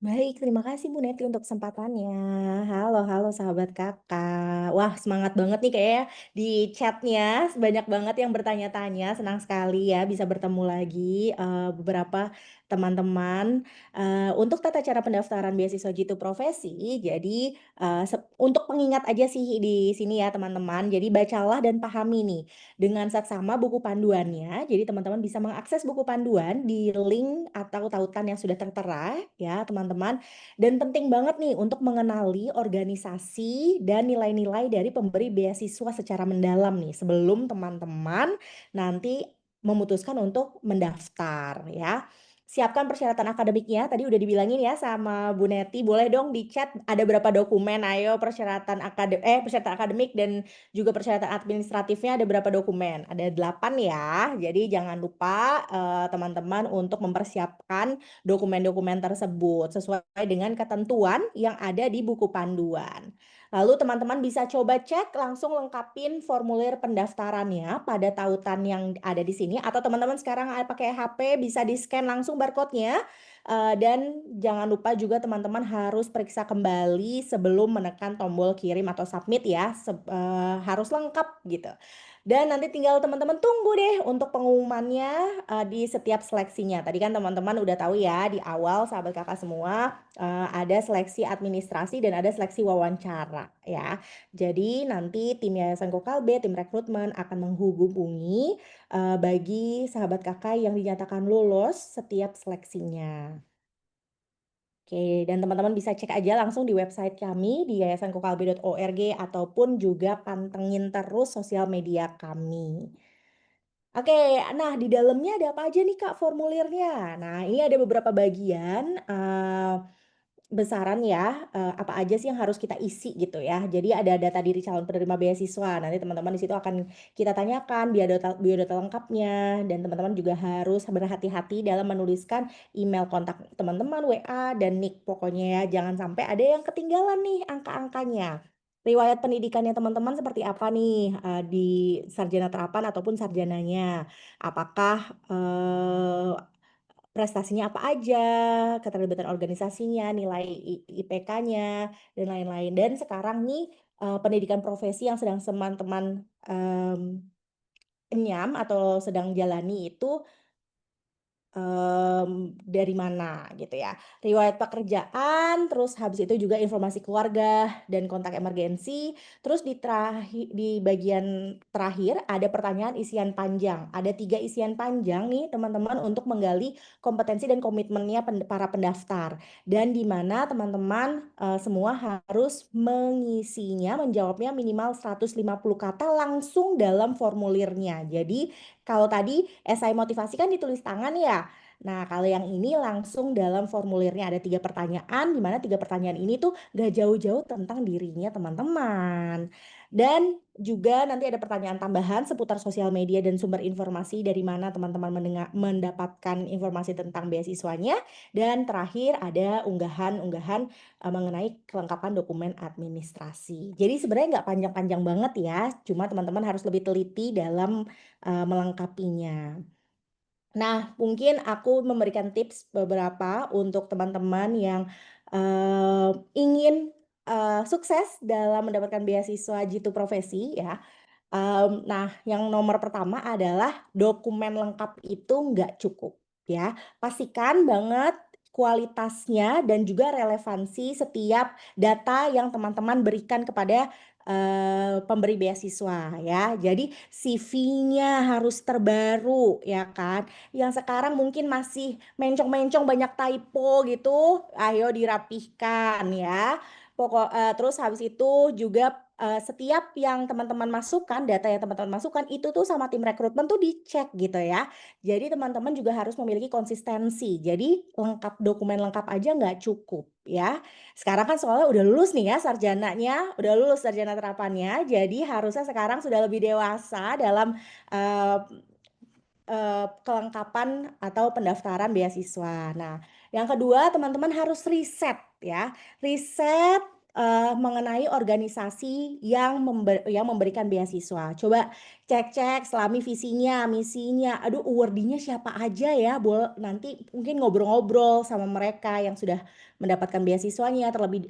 Baik, terima kasih Bu Neti untuk kesempatannya. Halo halo sahabat Kakak. Wah, semangat banget nih kayaknya di chatnya banyak banget yang bertanya-tanya, senang sekali ya bisa bertemu lagi, beberapa teman-teman. Untuk tata cara pendaftaran beasiswa Jitu Profesi, jadi, untuk pengingat aja sih di sini ya teman-teman, jadi bacalah dan pahami nih dengan saksama buku panduannya, jadi teman-teman bisa mengakses buku panduan di link atau tautan yang sudah tertera ya teman-teman. Dan penting banget nih untuk mengenali organisasi dan nilai-nilai dari pemberi beasiswa secara mendalam nih sebelum teman-teman nanti memutuskan untuk mendaftar ya. Siapkan persyaratan akademiknya, tadi udah dibilangin ya sama Bu Neti, boleh dong di chat ada berapa dokumen, ayo persyaratan akademik dan juga persyaratan administratifnya ada berapa dokumen? Ada 8 ya. Jadi jangan lupa, teman-teman untuk mempersiapkan dokumen-dokumen tersebut sesuai dengan ketentuan yang ada di buku panduan. Lalu teman-teman bisa coba cek langsung lengkapin formulir pendaftarannya pada tautan yang ada di sini atau teman-teman sekarang pakai HP bisa di-scan langsung barcode-nya, dan jangan lupa juga teman-teman harus periksa kembali sebelum menekan tombol kirim atau submit ya, harus lengkap gitu. Dan nanti tinggal teman-teman tunggu deh untuk pengumumannya, di setiap seleksinya. Tadi kan teman-teman udah tahu ya di awal sahabat Kakak semua, ada seleksi administrasi dan ada seleksi wawancara ya. Jadi nanti tim Yayasan Kokalbe, tim rekrutmen akan menghubungi, bagi sahabat Kakak yang dinyatakan lulus setiap seleksinya. Oke, dan teman-teman bisa cek aja langsung di website kami di yayasankokalbe.org ataupun juga pantengin terus sosial media kami. Oke, nah di dalamnya ada apa aja nih Kak formulirnya? Nah ini ada beberapa bagian, besaran ya, apa aja sih yang harus kita isi gitu ya. Jadi ada data diri calon penerima beasiswa, nanti teman-teman di situ akan kita tanyakan biodata biodata lengkapnya dan teman-teman juga harus berhati-hati dalam menuliskan email kontak teman-teman, WA, dan NIK pokoknya ya, jangan sampai ada yang ketinggalan nih angka-angkanya. Riwayat pendidikannya teman-teman seperti apa nih, di sarjana terapan ataupun sarjananya. Apakah, prestasinya apa aja, keterlibatan organisasinya, nilai IPK-nya, dan lain-lain. Dan sekarang nih, pendidikan profesi yang sedang teman-teman, enyam atau sedang jalani itu dari mana gitu ya. Riwayat pekerjaan, terus habis itu juga informasi keluarga dan kontak emergensi. Terus di bagian terakhir ada pertanyaan isian panjang. Ada 3 isian panjang nih teman-teman untuk menggali kompetensi dan komitmennya para pendaftar. Dan di mana teman-teman semua harus mengisinya, menjawabnya minimal 150 kata langsung dalam formulirnya. Jadi kalau tadi esai motivasi kan ditulis tangan ya. Nah, kalau yang ini langsung dalam formulirnya ada 3 pertanyaan, di mana 3 pertanyaan ini tuh gak jauh-jauh tentang dirinya teman-teman. Dan juga nanti ada pertanyaan tambahan seputar sosial media dan sumber informasi dari mana teman-teman mendapatkan informasi tentang beasiswanya. Dan terakhir ada unggahan-unggahan mengenai kelengkapan dokumen administrasi. Jadi sebenarnya nggak panjang-panjang banget ya, cuma teman-teman harus lebih teliti dalam melengkapinya. Nah, mungkin aku memberikan tips beberapa untuk teman-teman yang ingin sukses dalam mendapatkan beasiswa Jitu Profesi ya. Nah, yang nomor pertama adalah dokumen lengkap itu nggak cukup ya. Pastikan banget kualitasnya dan juga relevansi setiap data yang teman-teman berikan kepada pemberi beasiswa ya. Jadi CV-nya harus terbaru ya kan. Yang sekarang mungkin masih mencong-mencong banyak typo gitu, ayo dirapihkan ya. Terus habis itu juga setiap yang teman-teman masukkan, data yang teman-teman masukkan itu tuh sama tim rekrutmen tuh dicek gitu ya. Jadi teman-teman juga harus memiliki konsistensi. Jadi dokumen lengkap aja nggak cukup ya. Sekarang kan soalnya udah lulus nih ya sarjananya, udah lulus sarjana terapannya. Jadi harusnya sekarang sudah lebih dewasa dalam eh, kelengkapan atau pendaftaran beasiswa. Nah, yang kedua teman-teman harus riset ya. Riset mengenai organisasi yang memberikan beasiswa. Coba cek-cek selami visinya, misinya. Aduh, awardee-nya siapa aja ya? Nanti mungkin ngobrol-ngobrol sama mereka yang sudah mendapatkan beasiswanya terlebih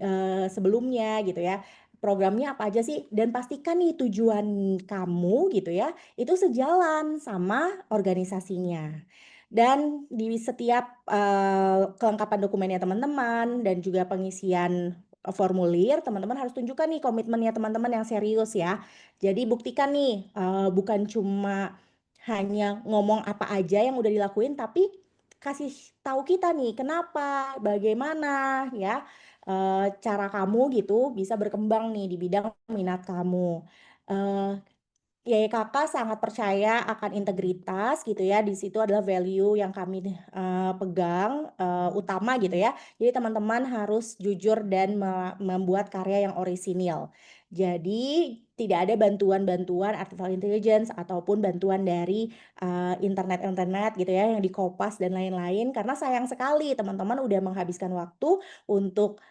sebelumnya gitu ya. Programnya apa aja sih? Dan pastikan nih tujuan kamu gitu ya itu sejalan sama organisasinya. Dan di setiap kelengkapan dokumennya teman-teman dan juga pengisian formulir, teman-teman harus tunjukkan nih komitmennya teman-teman yang serius ya. Jadi buktikan nih bukan cuma hanya ngomong apa aja yang udah dilakuin, tapi kasih tahu kita nih kenapa, bagaimana ya cara kamu gitu bisa berkembang nih di bidang minat kamu. Eh, YKK sangat percaya akan integritas gitu ya. Di situ adalah value yang kami pegang utama gitu ya. Jadi teman-teman harus jujur dan membuat karya yang orisinil. Jadi tidak ada bantuan-bantuan artificial intelligence ataupun bantuan dari internet-internet gitu ya yang dikopas dan lain-lain karena sayang sekali teman-teman udah menghabiskan waktu untuk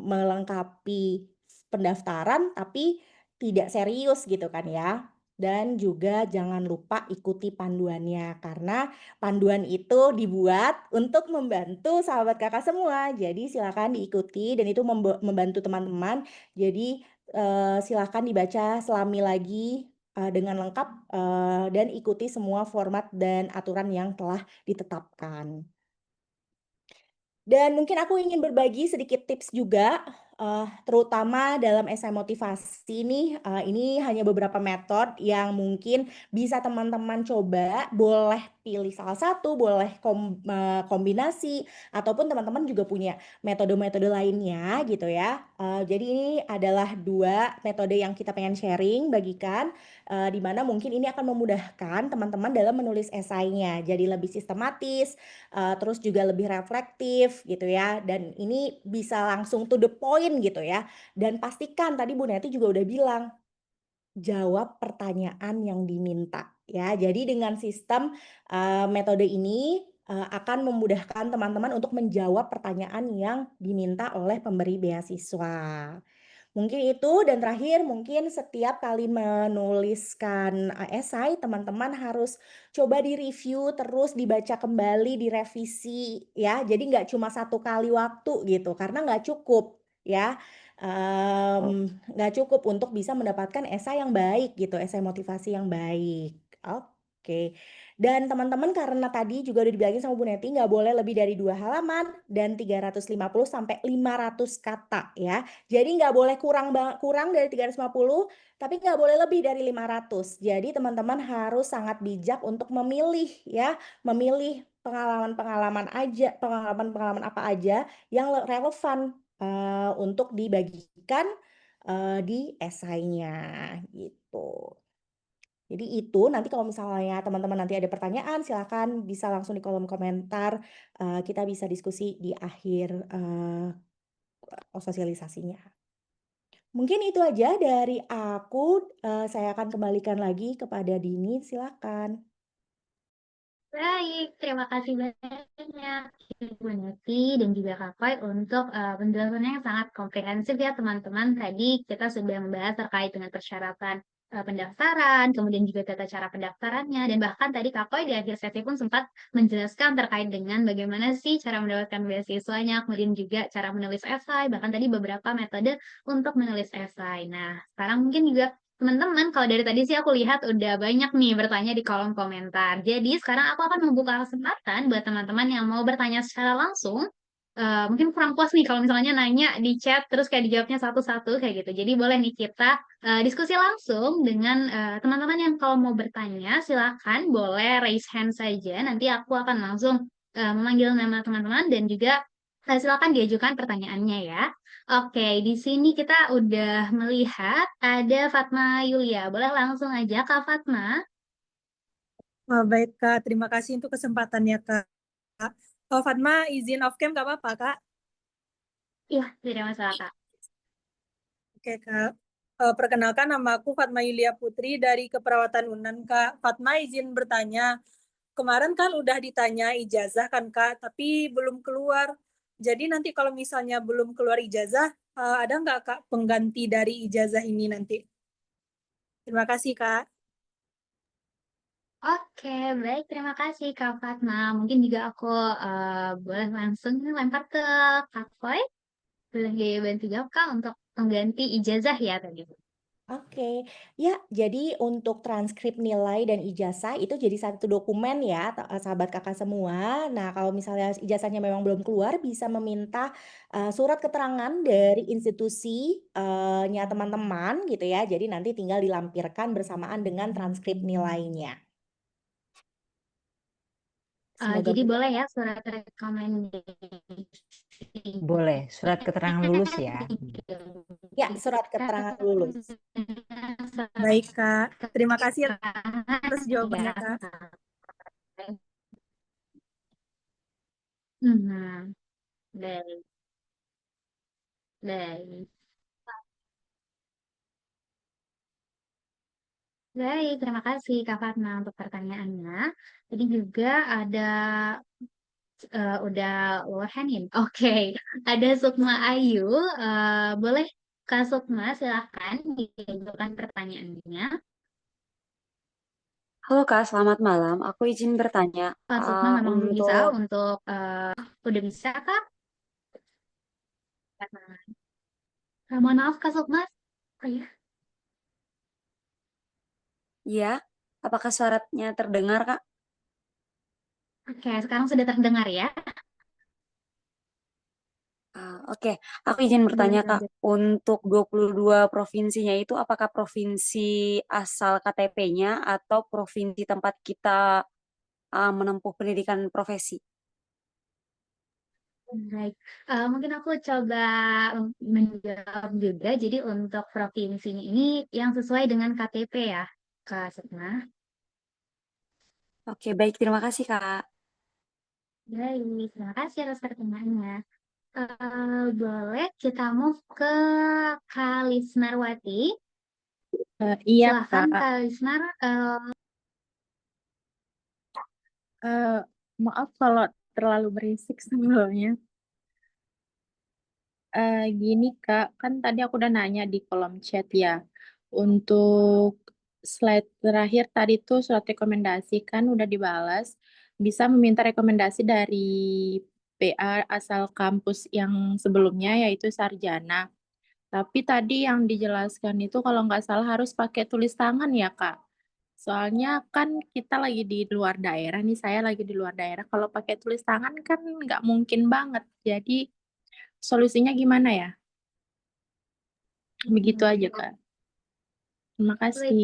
melengkapi pendaftaran tapi tidak serius gitu kan ya. Dan juga jangan lupa ikuti panduannya karena panduan itu dibuat untuk membantu sahabat kakak semua. Jadi silakan diikuti dan itu membantu teman-teman. Jadi silakan dibaca selami lagi dengan lengkap dan ikuti semua format dan aturan yang telah ditetapkan. Dan mungkin aku ingin berbagi sedikit tips juga, terutama dalam esai motivasi nih, ini hanya beberapa metode yang mungkin bisa teman-teman coba, boleh pilih salah satu, boleh kombinasi, ataupun teman-teman juga punya metode-metode lainnya gitu ya. Jadi ini adalah 2 metode yang kita pengen sharing, bagikan, di mana mungkin ini akan memudahkan teman-teman dalam menulis esainya, jadi lebih sistematis, terus juga lebih reflektif gitu ya dan ini bisa langsung to the point gitu ya dan pastikan tadi Bu Neti juga udah bilang jawab pertanyaan yang diminta ya. Jadi dengan sistem metode ini akan memudahkan teman-teman untuk menjawab pertanyaan yang diminta oleh pemberi beasiswa. Mungkin itu dan terakhir mungkin setiap kali menuliskan esai teman-teman harus coba direview terus dibaca kembali, direvisi ya. Jadi nggak cuma 1 kali waktu gitu karena nggak cukup ya. Nggak cukup untuk bisa mendapatkan esai yang baik gitu, esai motivasi yang baik. Oke. Oke. Dan teman-teman karena tadi juga udah dibilangin sama Bu Neti nggak boleh lebih dari 2 halaman dan 350 sampai 500 kata ya. Jadi nggak boleh kurang dari 350, tapi nggak boleh lebih dari 500. Jadi teman-teman harus sangat bijak untuk memilih ya, memilih pengalaman-pengalaman apa aja yang relevan untuk dibagikan di esainya gitu. Jadi itu nanti kalau misalnya teman-teman nanti ada pertanyaan silakan bisa langsung di kolom komentar, kita bisa diskusi di akhir sosialisasinya. Mungkin itu aja dari aku, saya akan kembalikan lagi kepada Dini, silakan. Baik, terima kasih banyak Ibu Neti dan juga Kak Koi untuk penjelasannya yang sangat komprehensif ya teman-teman. Tadi kita sudah membahas terkait dengan persyaratan pendaftaran, kemudian juga tata cara pendaftarannya, dan bahkan tadi Kak Koi di akhir sesi pun sempat menjelaskan terkait dengan bagaimana sih cara mendapatkan beasiswanya, kemudian juga cara menulis esai, bahkan tadi beberapa metode untuk menulis esai. Nah, sekarang mungkin juga teman-teman, kalau dari tadi sih aku lihat udah banyak nih bertanya di kolom komentar. Jadi sekarang aku akan membuka kesempatan buat teman-teman yang mau bertanya secara langsung. Mungkin kurang puas nih kalau misalnya nanya di chat terus kayak dijawabnya satu-satu kayak gitu. Jadi boleh nih kita diskusi langsung dengan teman-teman yang kalau mau bertanya silakan boleh raise hand saja. Nanti aku akan langsung memanggil nama teman-teman dan juga silakan diajukan pertanyaannya ya. Oke, di sini kita udah melihat ada Fatma Yulia. Boleh langsung aja Kak Fatma. Baik, Kak. Terima kasih untuk kesempatannya, Kak. Kalau Fatma izin off cam nggak apa-apa, Kak? Iya, tidak masalah Kak. Oke, Kak. Perkenalkan, nama aku Fatma Yulia Putri dari Keperawatan UNAN, Kak. Fatma izin bertanya. Kemarin kan udah ditanya ijazah kan, Kak, tapi belum keluar. Jadi nanti kalau misalnya belum keluar ijazah, ada nggak, Kak, pengganti dari ijazah ini nanti? Terima kasih, Kak. Oke, baik. Terima kasih Kak Fatma. Mungkin juga aku boleh langsung lempar ke Kak Foy. Boleh bantu jawab Kak untuk mengganti ijazah ya tadi. Oke, ya jadi untuk transkrip nilai dan ijazah itu jadi satu dokumen ya sahabat Kakak semua. Nah kalau misalnya ijazahnya memang belum keluar bisa meminta surat keterangan dari institusi nya teman-teman gitu ya. Jadi nanti tinggal dilampirkan bersamaan dengan transkrip nilainya. Semoga Jadi boleh bermanfaat. ya surat rekomendasi. Boleh, surat keterangan lulus ya. Ya, surat keterangan lulus. Baik, Kak. Terima kasih atas Keterangan jawabannya, ya. Kak. Baik, baik. Baik, terima kasih Kak Fatma untuk pertanyaannya. Tadi juga ada udah lower hand in. Oke, ada Sukma Ayu. Boleh Kak Sukma silakan diajukan pertanyaannya. Halo Kak, selamat malam. Aku izin bertanya Kak Sukma memang belum bisa untuk untuk udah bisa Kak? Mohon maaf Kak Sukma. Oh, ya. ya, apakah suaranya terdengar Kak? Oke, sekarang sudah terdengar ya. Oke, aku izin Boleh bertanya Kak, lanjut. untuk 22 provinsinya itu apakah provinsi asal KTP-nya atau provinsi tempat kita menempuh pendidikan profesi? Baik, mungkin aku coba menjawab juga. Jadi untuk provinsinya ini yang sesuai dengan KTP ya, Kak Sukma. Oke, baik, terima kasih Kak. Baik, terima kasih atas pertanyaannya. Boleh kita move ke Kak Lisnarwati. Iya, Silahkan Kak. Kak Lisnar. Eh, Maaf kalau terlalu berisik sebelumnya. Gini, Kak, kan tadi aku udah nanya di kolom chat ya. Untuk slide terakhir tadi tuh surat rekomendasi kan udah dibalas. Bisa meminta rekomendasi dari PA asal kampus yang sebelumnya yaitu sarjana. Tapi tadi yang dijelaskan itu kalau nggak salah harus pakai tulis tangan ya, Kak. Soalnya kan kita lagi di luar daerah nih, saya lagi di luar daerah. Kalau pakai tulis tangan kan nggak mungkin banget. Jadi solusinya gimana ya? Begitu aja, Kak. Terima Baik. kasih.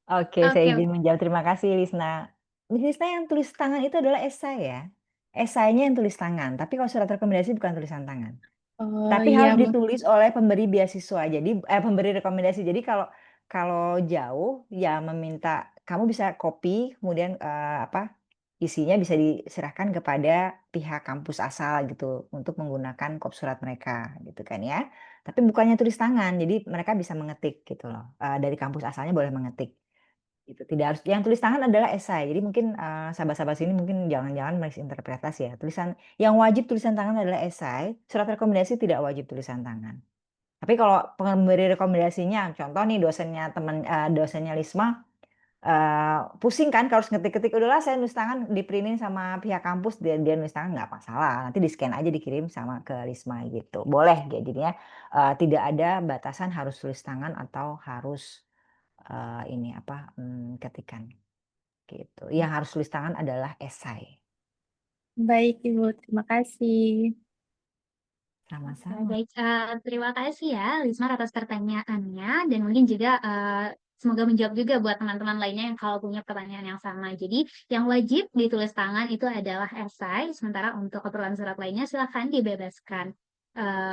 Oke, saya Oke, izin menjawab. Terima kasih, Lisna. Miss Lisna, yang tulis tangan itu adalah esai ya. Esainya yang tulis tangan, tapi kalau surat rekomendasi bukan tulisan tangan. Oh Tapi iya, harus ditulis oleh pemberi beasiswa. Jadi pemberi rekomendasi. Jadi kalau kalau jauh ya meminta kamu bisa copy, kemudian apa isinya bisa diserahkan kepada pihak kampus asal gitu untuk menggunakan kop surat mereka gitu kan ya. Tapi bukannya tulis tangan. Jadi mereka bisa mengetik gitu loh. Dari kampus asalnya boleh mengetik. Itu tidak harus yang tulis tangan adalah esai. Jadi mungkin sahabat-sahabat sini mungkin jangan-jangan misinterpretasi ya. Yang wajib tulisan tangan adalah esai, surat rekomendasi tidak wajib tulisan tangan. Tapi kalau pemberi rekomendasinya, contoh nih dosennya Lisma pusing kan kalau harus ngetik-ketik, udahlah saya nulis tangan di-printin sama pihak kampus, dia nulis tangan nggak masalah. Nanti di-scan aja dikirim sama ke Lisma gitu. Boleh jadinya tidak ada batasan harus tulis tangan atau harus ketikan gitu. Yang harus tulis tangan adalah esai. baik Ibu. Terima kasih. Sama-sama. baik. Terima kasih ya, Lismar atas pertanyaannya dan mungkin juga semoga menjawab juga buat teman-teman lainnya yang kalau punya pertanyaan yang sama. Jadi yang wajib ditulis tangan itu adalah esai, sementara untuk keperluan surat lainnya silahkan dibebaskan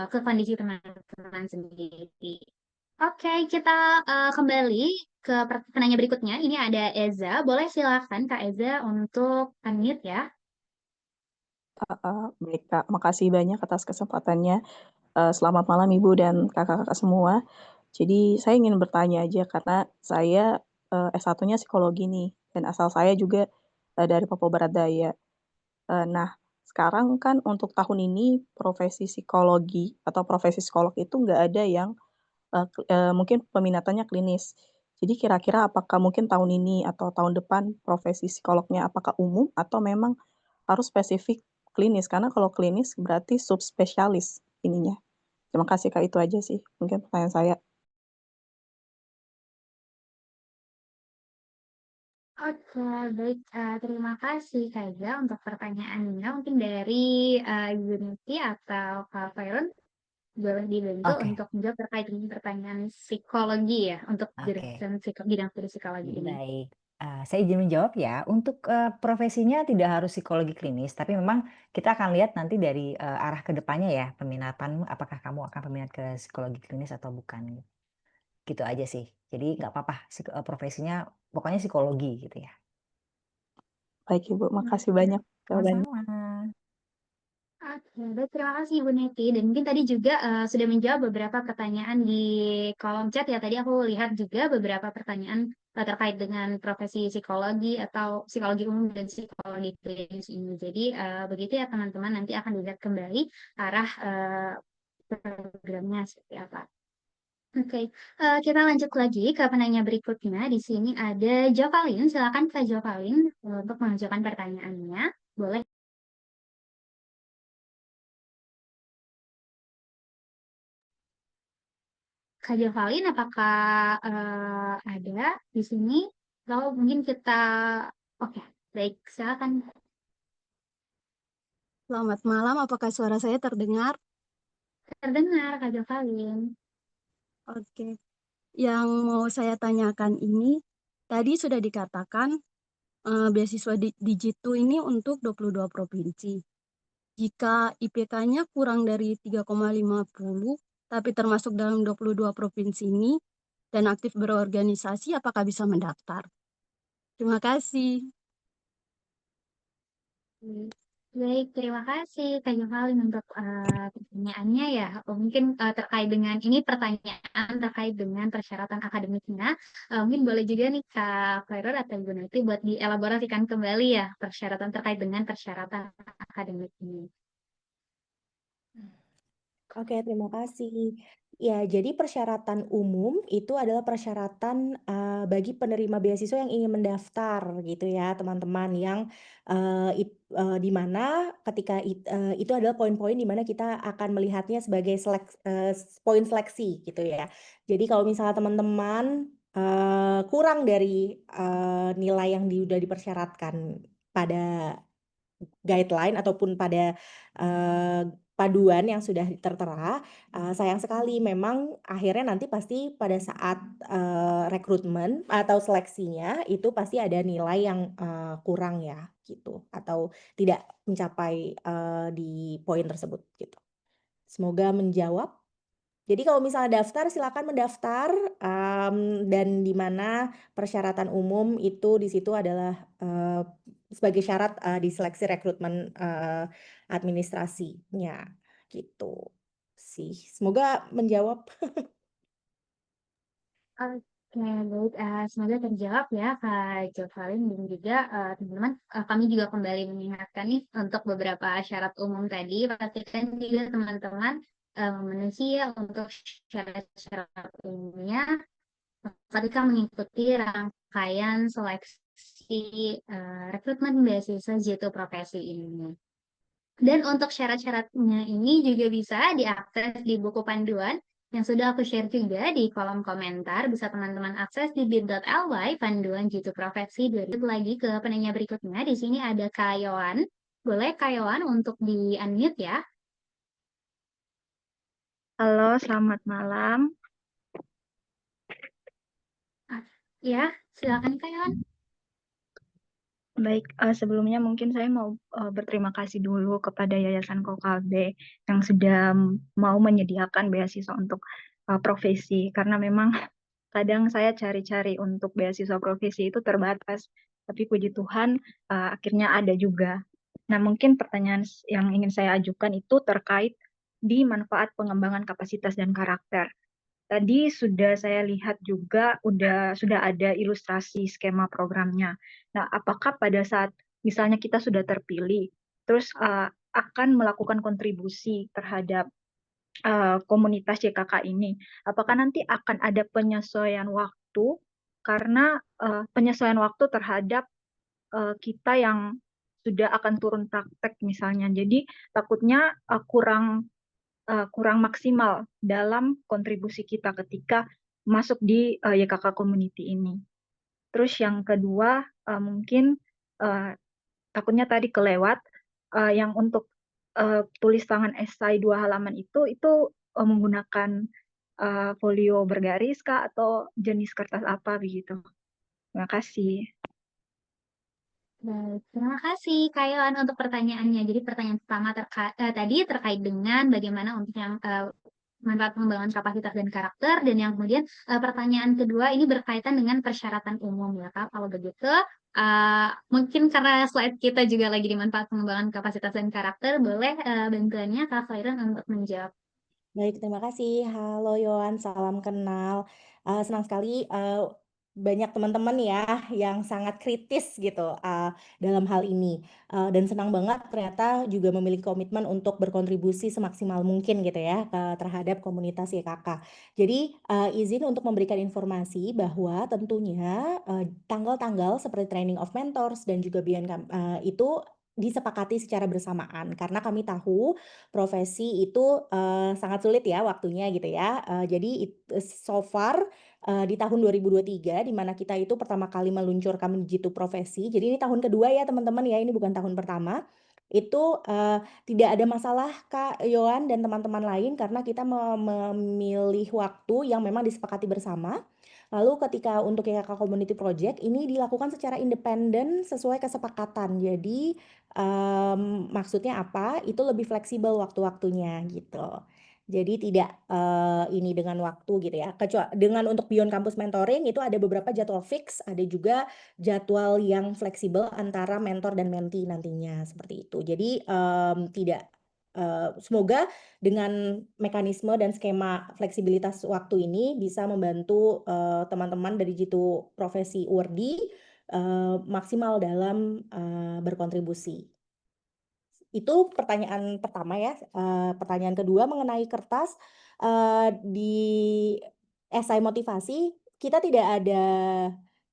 ke kondisi teman-teman sendiri. Oke, kita kembali ke penanya berikutnya. Ini ada Eza. Boleh silakan Kak Eza untuk unmute ya. Baik Kak, makasih banyak atas kesempatannya. Selamat malam Ibu dan kakak-kakak semua. Jadi saya ingin bertanya aja karena saya S1-nya psikologi nih dan asal saya juga dari Papua Barat Daya. Nah, sekarang kan untuk tahun ini profesi psikologi atau profesi psikolog itu nggak ada yang mungkin peminatannya klinis. Jadi kira-kira apakah mungkin tahun ini atau tahun depan profesi psikolognya apakah umum atau memang harus spesifik klinis? Karena kalau klinis berarti subspesialis ininya. Terima kasih Kak, itu aja sih mungkin pertanyaan saya. Oke, baik. Terima kasih Kak Eza untuk pertanyaannya. Mungkin dari Unity atau Kak Fairon boleh dibantu Oke, untuk menjawab terkait dengan pertanyaan psikologi ya, untuk oke. jurusan bidang studi psikologi ini. Baik. Saya izin menjawab ya. Untuk profesinya tidak harus psikologi klinis, tapi memang kita akan lihat nanti dari arah ke depannya ya, peminatanmu, apakah kamu akan peminat ke psikologi klinis atau bukan. Gitu aja sih. Jadi nggak apa-apa, profesinya pokoknya psikologi gitu ya. Baik Ibu, makasih banyak jawabannya. Sama-sama. Oke, baik, terima kasih Ibu Neti. Dan mungkin tadi juga sudah menjawab beberapa pertanyaan di kolom chat ya. Tadi aku lihat juga beberapa pertanyaan terkait dengan profesi psikologi atau psikologi umum dan psikologi klinis ini. Jadi begitu ya teman-teman, nanti akan dilihat kembali arah programnya seperti apa. Oke, kita lanjut lagi ke penanya berikutnya. Di sini ada Jovalin. Silakan Kak Jovalin untuk mengajukan pertanyaannya. Boleh. Kak Jovalin, apakah ada di sini? Atau mungkin kita, oke, baik, silakan. Selamat malam, apakah suara saya terdengar? Terdengar Kak Jovalin. Oke, yang mau saya tanyakan ini, tadi sudah dikatakan beasiswa Digitu ini untuk 22 provinsi. Jika IPK-nya kurang dari 3,50, tapi termasuk dalam 22 provinsi ini, dan aktif berorganisasi, apakah bisa mendaftar? Terima kasih. Baik, terima kasih Kak Jovalin untuk pertanyaannya ya. Mungkin terkait dengan ini pertanyaan terkait dengan persyaratan akademiknya. Mungkin boleh juga nih Kak Khairul atau Ibu Neti buat dielaborasikan kembali ya persyaratan terkait dengan persyaratan akademik ini. Oke, terima kasih. Ya, jadi persyaratan umum itu adalah persyaratan bagi penerima beasiswa yang ingin mendaftar gitu ya, teman-teman yang di mana ketika itu adalah poin-poin di mana kita akan melihatnya sebagai poin seleksi gitu ya. Jadi kalau misalnya teman-teman kurang dari nilai yang udah dipersyaratkan pada guideline ataupun pada paduan yang sudah tertera, sayang sekali memang akhirnya nanti pasti pada saat rekrutmen atau seleksinya itu pasti ada nilai yang kurang ya gitu, atau tidak mencapai di poin tersebut gitu. Semoga menjawab. Jadi kalau misalnya daftar silakan mendaftar, dan di mana persyaratan umum itu di situ adalah sebagai syarat di seleksi rekrutmen administrasinya gitu sih. Semoga menjawab. Oke, baik. Semoga terjawab ya Kak Jovalin dan juga teman-teman. Kami juga kembali mengingatkan nih untuk beberapa syarat umum tadi. Pastikan juga teman-teman memenuhi ya untuk syarat-syarat umumnya ketika mengikuti rangkaian seleksi rekrutmen beasiswa Jitu Profesi ini. Dan untuk syarat-syaratnya ini juga bisa diakses di buku panduan yang sudah aku share juga di kolom komentar. Bisa teman-teman akses di bit.ly panduan Jitu Profesi. Lagi ke penanya berikutnya. Di sini ada Kayoan. Boleh Kayoan untuk di-unmute ya. Halo, selamat malam. Ya, silakan Kayoan. Baik, sebelumnya mungkin saya mau berterima kasih dulu kepada Yayasan Kokalbe yang sudah mau menyediakan beasiswa untuk profesi, karena memang kadang saya cari-cari untuk beasiswa profesi itu terbatas, tapi puji Tuhan akhirnya ada juga. Nah, mungkin pertanyaan yang ingin saya ajukan itu terkait di manfaat pengembangan kapasitas dan karakter. Tadi sudah saya lihat juga sudah ada ilustrasi skema programnya. Nah, apakah pada saat misalnya kita sudah terpilih, terus akan melakukan kontribusi terhadap komunitas JKK ini, apakah nanti akan ada penyesuaian waktu karena penyesuaian waktu terhadap kita yang sudah akan turun praktek misalnya. Jadi takutnya kurang maksimal dalam kontribusi kita ketika masuk di YKK community ini. Terus yang kedua mungkin takutnya tadi kelewat yang untuk tulis tangan esai 2 halaman itu menggunakan folio bergaris kah atau jenis kertas apa begitu. Terima kasih. Baik, terima kasih Kayoan untuk pertanyaannya. Jadi pertanyaan pertama tadi terkait dengan bagaimana untuk yang manfaat pengembangan kapasitas dan karakter, dan yang kemudian pertanyaan kedua ini berkaitan dengan persyaratan umum ya Kak. Kalau begitu mungkin karena slide kita juga lagi di manfaat pengembangan kapasitas dan karakter, boleh bantuannya Kak Khairan untuk menjawab. Baik, terima kasih. Halo Yohan, salam kenal. Senang sekali banyak teman-teman ya yang sangat kritis gitu dalam hal ini. Dan senang banget ternyata juga memiliki komitmen untuk berkontribusi semaksimal mungkin gitu ya terhadap komunitas YKK. Jadi izin untuk memberikan informasi bahwa tentunya tanggal-tanggal seperti Training of Mentors dan juga Beyond itu disepakati secara bersamaan karena kami tahu profesi itu sangat sulit ya waktunya gitu ya. Jadi so far di tahun 2023 di mana kita itu pertama kali meluncurkan Jitu Profesi. Jadi ini tahun kedua ya teman-teman ya, ini bukan tahun pertama. Itu tidak ada masalah Kak Yohan dan teman-teman lain karena kita memilih waktu yang memang disepakati bersama. Lalu ketika untuk YKK Community Project ini dilakukan secara independen sesuai kesepakatan. Jadi maksudnya apa? Itu lebih fleksibel waktu-waktunya gitu. Jadi tidak ini dengan waktu gitu ya. Kecuali dengan untuk Beyond Campus Mentoring itu ada beberapa jadwal fix, ada juga jadwal yang fleksibel antara mentor dan mentee nantinya seperti itu. Jadi tidak semoga dengan mekanisme dan skema fleksibilitas waktu ini bisa membantu teman-teman dari Jitu Profesi URDI maksimal dalam berkontribusi. Itu pertanyaan pertama ya. Pertanyaan kedua mengenai kertas di esai motivasi kita tidak ada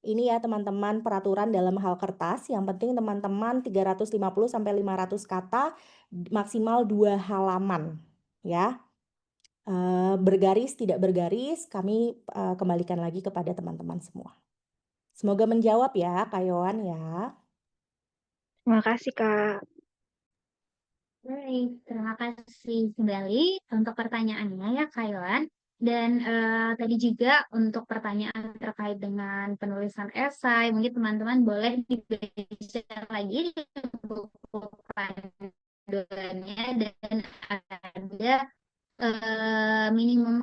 ini ya teman-teman peraturan dalam hal kertas. Yang penting teman-teman 350 sampai 500 kata maksimal 2 halaman ya. bergaris, tidak bergaris, kami kembalikan lagi kepada teman-teman semua. Semoga menjawab ya, Kak Yohan ya. Terima kasih, Kak. Baik, terima kasih kembali untuk pertanyaannya ya, Kak Yohan. Dan tadi juga untuk pertanyaan terkait dengan penulisan esai, mungkin teman-teman boleh dibaca lagi di buku panduannya dan ada minimum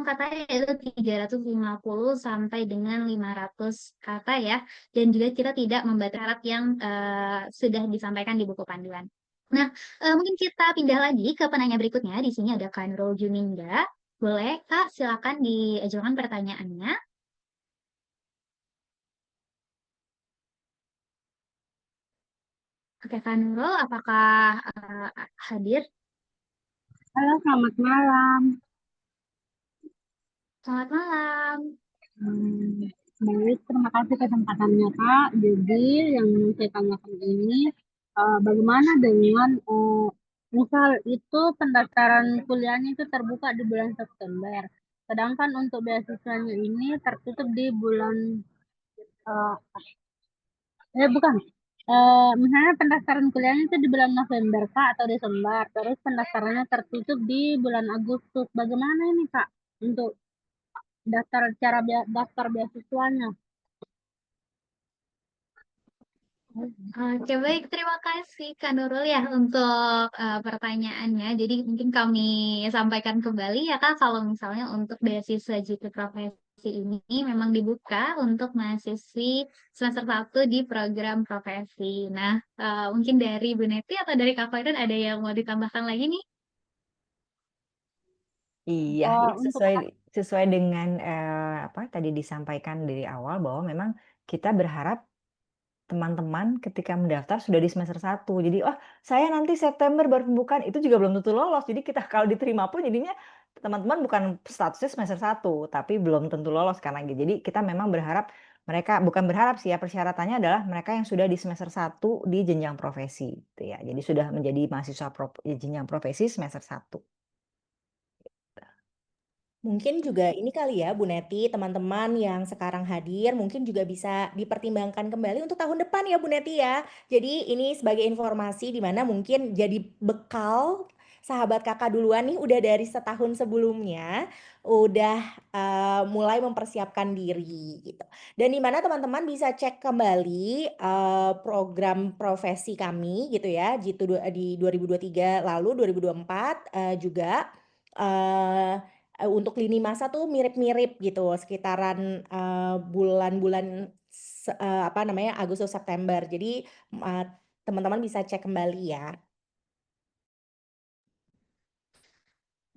katanya yaitu 350 sampai dengan 500 kata ya. Dan juga kita tidak membaca syarat yang sudah disampaikan di buku panduan. Nah, mungkin kita pindah lagi ke penanya berikutnya. Di sini ada Kak Nurul Juminda. Boleh, Kak, silakan diajukan pertanyaannya. Oke, Kak Nurul, apakah hadir? Halo, selamat malam. Selamat malam. Baik, terima kasih kesempatannya, Kak. Jadi, yang saya tanyakan ini, bagaimana dengan misal itu pendaftaran kuliahnya itu terbuka di bulan September, sedangkan untuk beasiswanya ini tertutup di bulan, bukan, misalnya pendaftaran kuliahnya itu di bulan November, Kak, atau Desember, terus pendaftarannya tertutup di bulan Agustus. Bagaimana ini, Kak, untuk daftar beasiswanya? Oke, baik. Terima kasih Kak Nurul ya untuk pertanyaannya. Jadi mungkin kami sampaikan kembali ya Kak, kalau misalnya untuk beasiswa JIP Profesi ini memang dibuka untuk mahasiswi semester 1 di program profesi. Nah, mungkin dari Bu Neti atau dari Kak Khairon ada yang mau ditambahkan lagi nih? Iya, ya Untuk sesuai dengan apa tadi disampaikan dari awal bahwa memang kita berharap teman-teman ketika mendaftar sudah di semester 1. Jadi, "Oh, saya nanti September baru pembukaan," itu juga belum tentu lolos. Jadi kita kalau diterima pun jadinya teman-teman bukan statusnya semester 1, tapi belum tentu lolos karena gitu. Jadi kita memang berharap mereka bukan berharap sih ya, persyaratannya adalah mereka yang sudah di semester 1 di jenjang profesi, gitu ya. Jadi sudah menjadi mahasiswa jenjang profesi semester 1. Mungkin juga ini kali ya Bu Neti, teman-teman yang sekarang hadir mungkin juga bisa dipertimbangkan kembali untuk tahun depan ya Bu Neti ya. Jadi ini sebagai informasi di mana mungkin jadi bekal sahabat kakak duluan nih udah dari setahun sebelumnya udah mulai mempersiapkan diri gitu. Dan di mana teman-teman bisa cek kembali program profesi kami gitu ya di 2023 lalu 2024 juga untuk lini masa tuh mirip-mirip gitu, sekitaran, bulan-bulan apa namanya, Agustus, September. Jadi, teman-teman bisa cek kembali ya.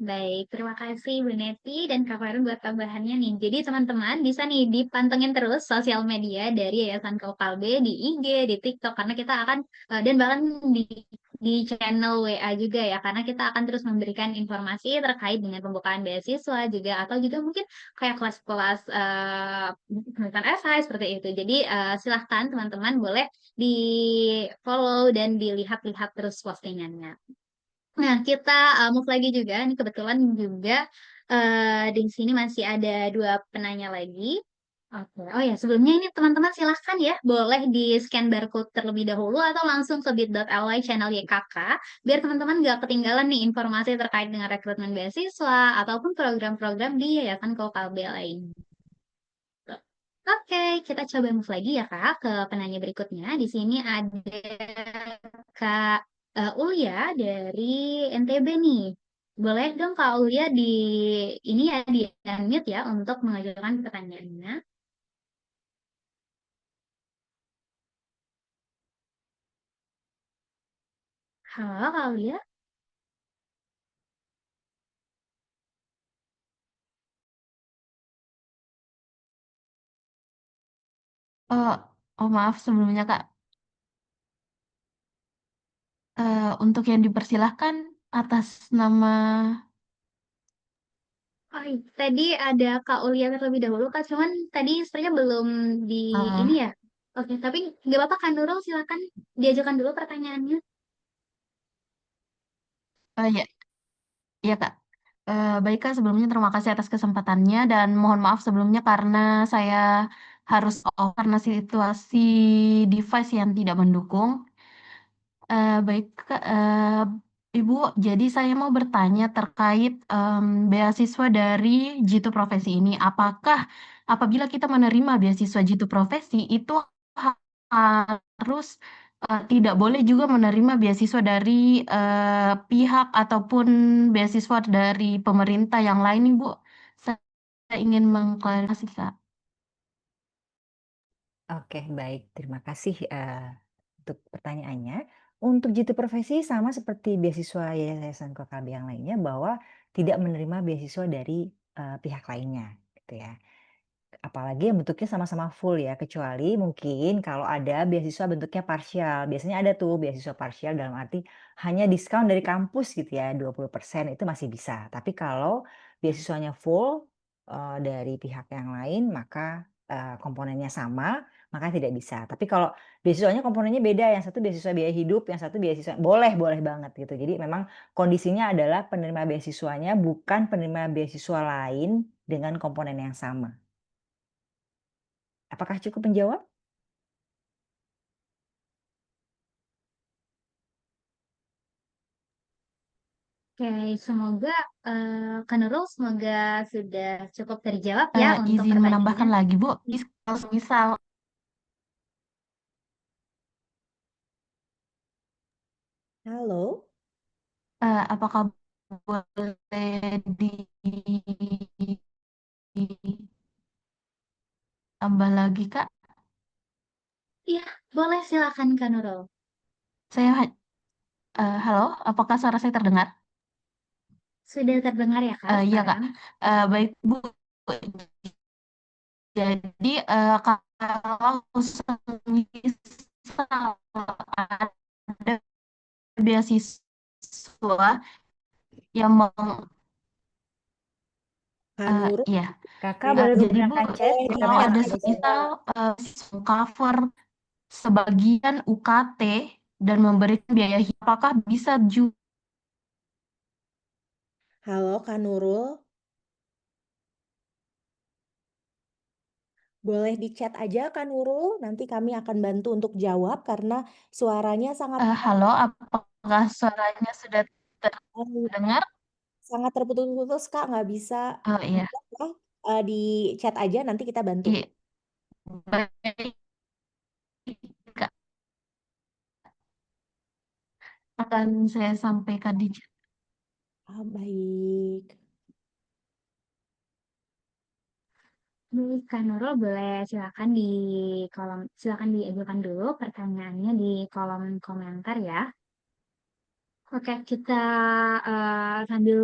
Baik, terima kasih Bu Neti dan Kak Farun buat tambahannya nih. Jadi teman-teman bisa nih dipantengin terus sosial media dari Yayasan Kaukalbe di IG, di TikTok karena kita akan dan bahkan di channel WA juga ya karena kita akan terus memberikan informasi terkait dengan pembukaan beasiswa juga atau juga mungkin kayak kelas-kelas penulisan esai seperti itu. Jadi silahkan teman-teman boleh di follow dan dilihat-lihat terus postingannya. Nah, kita move lagi juga. Ini kebetulan juga di sini masih ada 2 penanya lagi. Oke. Oh ya, sebelumnya ini teman-teman silahkan ya, boleh di-scan barcode terlebih dahulu atau langsung ke bit.ly channel YKK, biar teman-teman nggak ketinggalan nih informasi terkait dengan rekrutmen beasiswa ataupun program-program di Yayasan Kaukalbe lain. Oke, kita coba move lagi ya Kak ke penanya berikutnya. Di sini ada Kak Ulia dari NTB nih. Boleh dong Kak Ulia ini ya di unmute ya untuk mengajukan pertanyaannya. Halo Kak Ulia. Oh, oh maaf sebelumnya Kak. Untuk yang dipersilahkan atas nama Oh, tadi ada Kak Ulia terlebih dahulu Kak, cuman tadi sepertinya belum di ini ya. Oke, tapi nggak apa-apa Kak Nurul, silakan diajukan dulu pertanyaannya. ya, iya Kak. Baik Kak, sebelumnya terima kasih atas kesempatannya dan mohon maaf sebelumnya karena saya harus off karena situasi device yang tidak mendukung. Baik Kak, Ibu, jadi saya mau bertanya terkait beasiswa dari Jitu Profesi ini. Apakah apabila kita menerima beasiswa Jitu Profesi itu harus tidak boleh juga menerima beasiswa dari pihak ataupun beasiswa dari pemerintah yang lain, Ibu? Saya ingin mengklarifikasi, Kak. Oke, baik. Terima kasih untuk pertanyaannya. Untuk Jitu Profesi sama seperti beasiswa Yayasan KKB yang lainnya bahwa tidak menerima beasiswa dari pihak lainnya, gitu ya. Apalagi yang bentuknya sama-sama full ya, kecuali mungkin kalau ada beasiswa bentuknya parsial. Biasanya ada tuh beasiswa parsial dalam arti hanya diskon dari kampus gitu ya, 20% itu masih bisa. Tapi kalau beasiswanya full dari pihak yang lain, maka komponennya sama, maka tidak bisa. Tapi kalau beasiswanya komponennya beda, yang satu beasiswa biaya hidup, yang satu beasiswa boleh banget gitu. Jadi memang kondisinya adalah penerima beasiswanya bukan penerima beasiswa lain dengan komponen yang sama. Apakah cukup menjawab? Oke, semoga Kak Nurul semoga sudah cukup terjawab ya untuk Izin menambahkan pertanyaannya. lagi, Bu. Kalau misal Halo, apakah boleh ditambah lagi, Kak? Iya, boleh silakan Kak Nurul. Saya halo, apakah suara saya terdengar? Sudah terdengar ya Kak Iya, Kak. sekarang? Baik, Bu. Jadi kalau semisal ada beasiswa yang Kak Nurul. iya. Kakak boleh Jadi Bu, menggunakan chat Boleh jika di kalau chat ada aja. semisal cover sebagian UKT dan memberikan biaya hidup, apakah bisa juga Halo, Kak Nurul. Boleh di chat aja Kak Nurul, nanti kami akan bantu untuk jawab karena suaranya sangat halo, apakah suaranya sudah terdengar? sangat terputus-putus Kak, nggak bisa Oh iya, di chat aja nanti kita bantu. iya. Baik, Kak. Akan saya sampaikan di chat. Baik. Baik, Kak Nurul boleh silakan diajukan dulu pertanyaannya di kolom komentar ya. Oke, sambil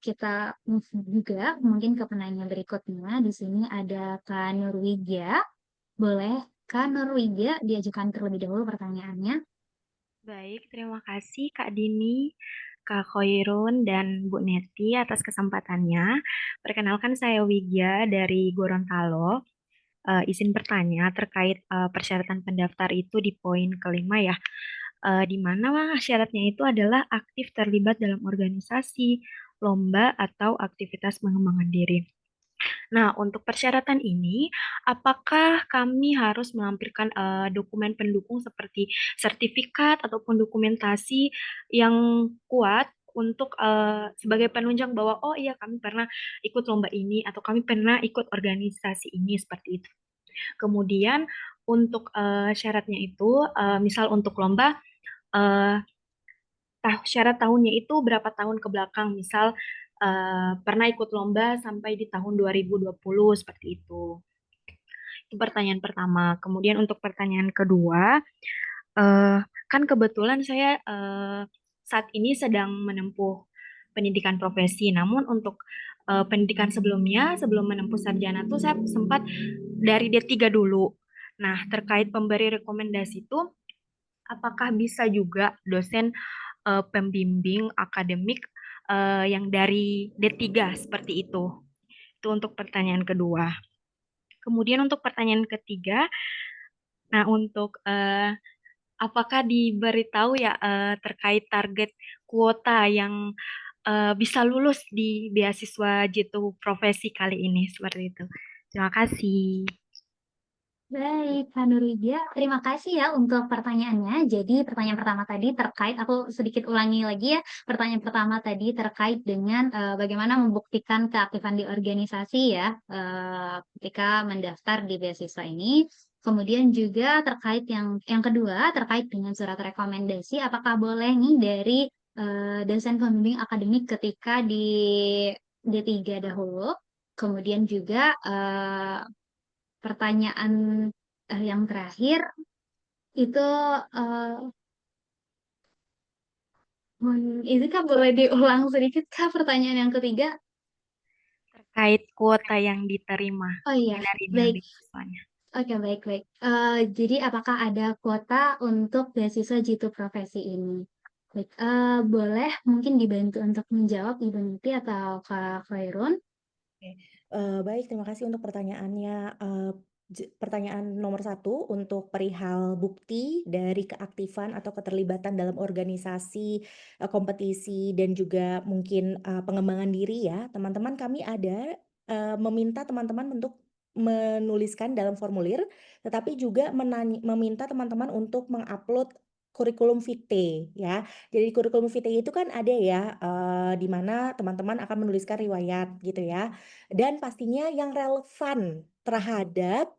kita move juga mungkin ke penanya berikutnya. Di sini ada Kak Nurwiga. Boleh Kak Nurwiga diajukan terlebih dahulu pertanyaannya. Baik, terima kasih Kak Dini, Kak Khoirun, dan Bu Neti atas kesempatannya. Perkenalkan saya Widya dari Gorontalo. Izin bertanya terkait persyaratan pendaftar itu di poin kelima ya, di mana syaratnya itu adalah aktif terlibat dalam organisasi, lomba, atau aktivitas mengembangkan diri. Nah, untuk persyaratan ini, apakah kami harus melampirkan dokumen pendukung seperti sertifikat ataupun dokumentasi yang kuat untuk sebagai penunjang bahwa oh iya kami pernah ikut lomba ini atau kami pernah ikut organisasi ini seperti itu. Kemudian untuk syaratnya itu, misal untuk lomba, eh, syarat tahunnya itu berapa tahun ke belakang, misal pernah ikut lomba sampai di tahun 2020 seperti itu. Itu pertanyaan pertama. Kemudian untuk pertanyaan kedua, kan kebetulan saya saat ini sedang menempuh pendidikan profesi. Namun untuk pendidikan sebelumnya, sebelum menempuh sarjana tuh saya sempat dari D3 dulu. Nah, terkait pemberi rekomendasi itu, apakah bisa juga dosen pembimbing akademik yang dari D3 seperti itu? Itu untuk pertanyaan kedua. Kemudian untuk pertanyaan ketiga, nah untuk apakah diberitahu ya terkait target kuota yang bisa lulus di beasiswa Jitu Profesi kali ini seperti itu. Terima kasih. Baik, Kak Nurwidya, terima kasih ya untuk pertanyaannya. Jadi pertanyaan pertama tadi terkait, aku sedikit ulangi lagi ya. Pertanyaan pertama tadi terkait dengan bagaimana membuktikan keaktifan di organisasi ya ketika mendaftar di beasiswa ini. Kemudian juga terkait yang kedua terkait dengan surat rekomendasi, apakah boleh nih dari dosen pembimbing akademik ketika di D3 dahulu. Kemudian juga pertanyaan yang terakhir itu itu kan boleh diulang sedikit Kak pertanyaan yang ketiga? Terkait kuota yang diterima, Oh iya, menerima baik. beasiswanya. Oke, baik. Jadi apakah ada kuota untuk beasiswa Jitu Profesi ini? Baik, boleh mungkin dibantu untuk menjawab Ibu Niti atau Kak Khairun? Oke. Baik, terima kasih untuk pertanyaannya. Pertanyaan nomor 1 untuk perihal bukti dari keaktifan atau keterlibatan dalam organisasi, kompetisi dan juga mungkin pengembangan diri ya. Teman-teman kami ada meminta teman-teman untuk menuliskan dalam formulir, tetapi juga meminta teman-teman untuk mengupload kurikulum vitae ya. Jadi kurikulum vitae itu kan ada ya, di mana teman-teman akan menuliskan riwayat gitu ya. Dan pastinya yang relevan terhadap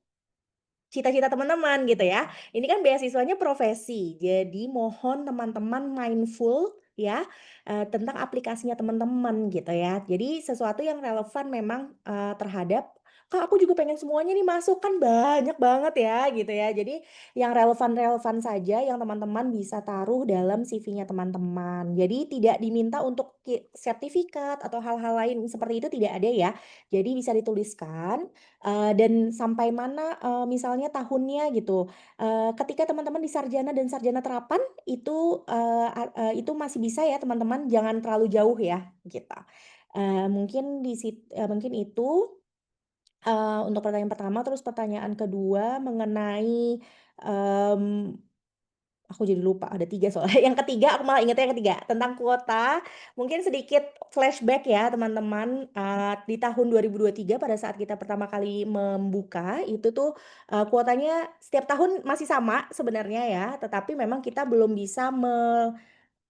cita-cita teman-teman gitu ya. Ini kan beasiswanya profesi, jadi mohon teman-teman mindful ya tentang aplikasinya teman-teman gitu ya. Jadi sesuatu yang relevan memang terhadap Kak aku juga pengen semuanya nih masuk kan banyak banget ya gitu ya. Jadi yang relevan-relevan saja yang teman-teman bisa taruh dalam CV-nya teman-teman. Jadi tidak diminta untuk sertifikat atau hal-hal lain seperti itu tidak ada ya. Jadi bisa dituliskan dan sampai mana misalnya tahunnya gitu. Ketika teman-teman di sarjana dan sarjana terapan itu masih bisa ya teman-teman, jangan terlalu jauh ya gitu. Mungkin itu untuk pertanyaan pertama. Terus pertanyaan kedua mengenai aku jadi lupa ada 3 soalnya. Yang ketiga aku malah ingetnya yang ketiga tentang kuota. Mungkin sedikit flashback ya teman-teman, di tahun 2023 pada saat kita pertama kali membuka itu tuh kuotanya setiap tahun masih sama sebenarnya ya, tetapi memang kita belum bisa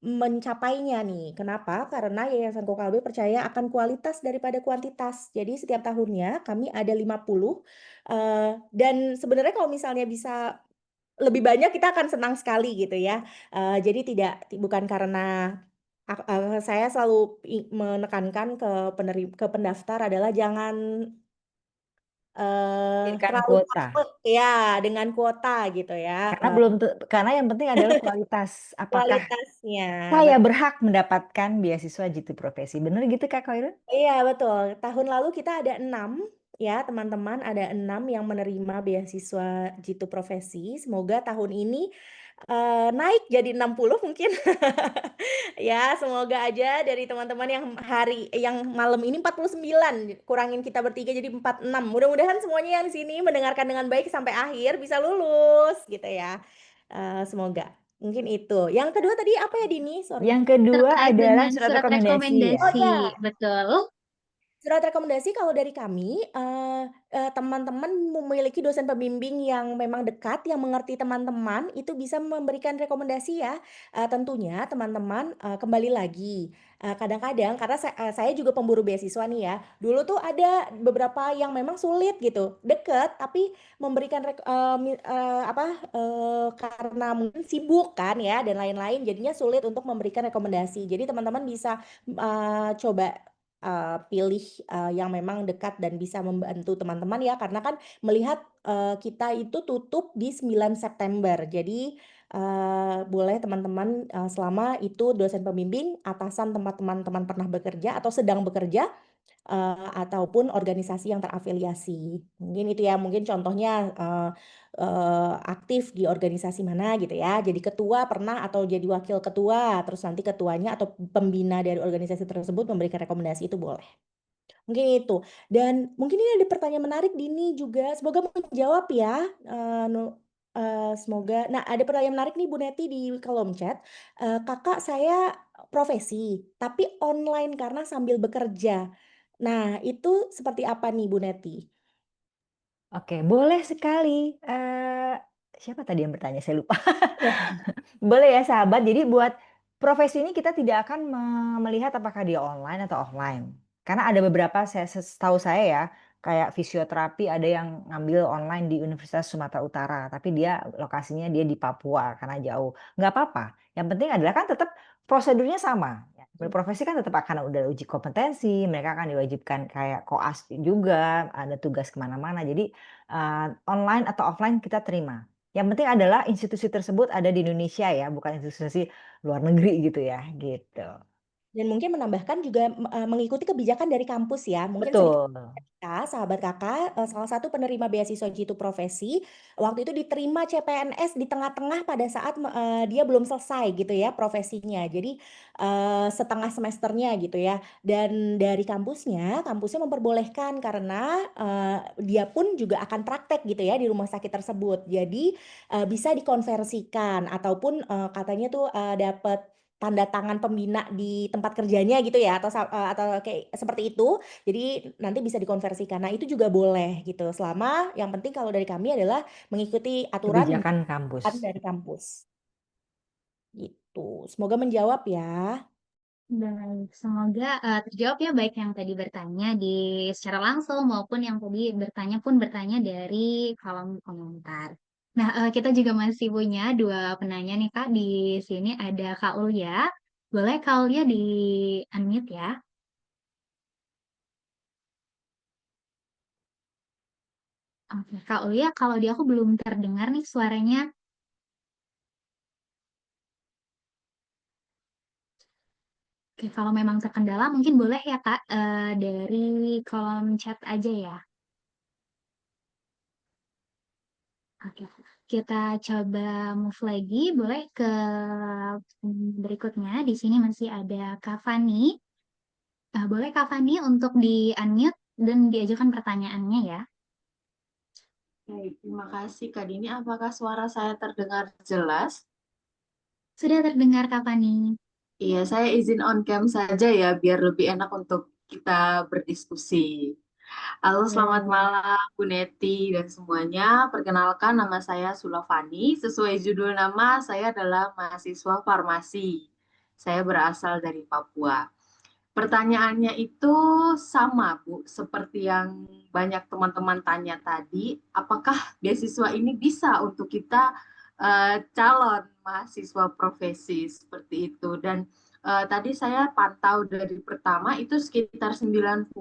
mencapainya nih. Kenapa? Karena Yayasan Kokalbe percaya akan kualitas daripada kuantitas. Jadi setiap tahunnya kami ada 50 dan sebenarnya kalau misalnya bisa lebih banyak kita akan senang sekali gitu ya. Jadi bukan karena saya selalu menekankan ke pendaftar adalah jangan Pikirkan terlalu kuota. takut ya dengan kuota gitu ya. Karena yang penting adalah kualitas. Apakah Kualitasnya, saya betul. berhak mendapatkan beasiswa Jitu Profesi? Benar gitu Kak Khairun? Iya betul. Tahun lalu kita ada 6 ya teman-teman, ada 6 yang menerima beasiswa Jitu Profesi. Semoga tahun ini naik jadi 60 mungkin. Ya, semoga aja dari teman-teman yang malam ini 49, kurangin kita bertiga jadi 46. Mudah-mudahan semuanya yang di sini mendengarkan dengan baik sampai akhir bisa lulus gitu ya. Semoga. Mungkin itu. Yang kedua tadi apa ya Dini? Sorry. Yang kedua Terkait adalah dengan surat surat rekomendasi ya. Oh rekomendasi, ya, betul. surat rekomendasi kalau dari kami, teman-teman memiliki dosen pembimbing yang memang dekat, yang mengerti teman-teman, itu bisa memberikan rekomendasi ya. Tentunya teman-teman, kembali lagi, kadang-kadang karena saya juga pemburu beasiswa nih ya, dulu tuh ada beberapa yang memang sulit gitu, deket tapi memberikan karena mungkin sibuk kan ya dan lain-lain, jadinya sulit untuk memberikan rekomendasi. Jadi teman-teman bisa coba pilih yang memang dekat dan bisa membantu teman-teman ya, karena kan melihat kita itu tutup di 9 September. Jadi boleh teman-teman selama itu dosen pembimbing, atasan tempat teman-teman pernah bekerja atau sedang bekerja, ataupun organisasi yang terafiliasi. Mungkin itu ya, mungkin contohnya aktif di organisasi mana gitu ya. Jadi ketua pernah atau jadi wakil ketua, terus nanti ketuanya atau pembina dari organisasi tersebut memberikan rekomendasi itu boleh. Mungkin itu. Dan mungkin ini ada pertanyaan menarik Dini juga. Semoga menjawab ya. Semoga nah ada pertanyaan menarik nih Bu Neti di kolom chat, "Kakak saya profesi, tapi online karena sambil bekerja." Nah itu seperti apa nih Bu Neti? Oke, boleh sekali. Siapa tadi yang bertanya? Saya lupa. Boleh ya sahabat, jadi buat profesi ini kita tidak akan melihat apakah dia online atau offline. Karena ada beberapa, setahu saya ya, kayak fisioterapi ada yang ngambil online di Universitas Sumatera Utara, tapi dia lokasinya dia di Papua karena jauh. Nggak apa-apa, yang penting adalah kan tetap prosedurnya sama. Berprofesi kan tetap akan udah uji kompetensi, mereka akan diwajibkan kayak koas juga, ada tugas kemana-mana. Jadi online atau offline kita terima. Yang penting adalah institusi tersebut ada di Indonesia ya, bukan institusi luar negeri gitu ya, gitu. Dan mungkin menambahkan juga mengikuti kebijakan dari kampus ya. Mungkin sedikit Betul. cerita, sahabat Kakak, salah satu penerima beasiswa Jitu Profesi, waktu itu diterima CPNS di tengah-tengah pada saat dia belum selesai gitu ya profesinya. Jadi setengah semesternya gitu ya. Dan dari kampusnya memperbolehkan karena dia pun juga akan praktek gitu ya di rumah sakit tersebut. Jadi bisa dikonversikan ataupun katanya tuh dapat tanda tangan pembina di tempat kerjanya gitu ya atau kayak seperti itu. Jadi nanti bisa dikonversikan. Nah, itu juga boleh gitu. Selama yang penting kalau dari kami adalah mengikuti aturan yang Kebijakan kampus. dari kampus. Gitu. Semoga menjawab ya. Baik, semoga terjawab ya baik yang tadi bertanya secara langsung maupun yang tadi bertanya dari kolom komentar. Nah, kita juga masih punya dua penanya nih Kak di sini ada Kak Ulya. Boleh Kak Ulya di unmute ya? Oke, Kak Ulya, kalau di aku belum terdengar nih suaranya. Oke, kalau memang terkendala mungkin boleh ya Kak dari kolom chat aja ya. Oke, kita coba move lagi, boleh ke berikutnya. Di sini masih ada Kak Fani. Boleh Kak Fani untuk di-unmute dan diajukan pertanyaannya ya. Baik, terima kasih Kak Dini. Apakah suara saya terdengar jelas? Sudah terdengar Kak Fani. Iya, saya izin on cam saja ya, biar lebih enak untuk kita berdiskusi. Halo, selamat malam Bu Neti dan semuanya. Perkenalkan, nama saya Sulavani. Sesuai judul nama, saya adalah mahasiswa farmasi. Saya berasal dari Papua. Pertanyaannya itu sama, Bu, seperti yang banyak teman-teman tanya tadi. Apakah beasiswa ini bisa untuk kita calon mahasiswa profesi seperti itu? Dan tadi saya pantau dari pertama itu sekitar 90,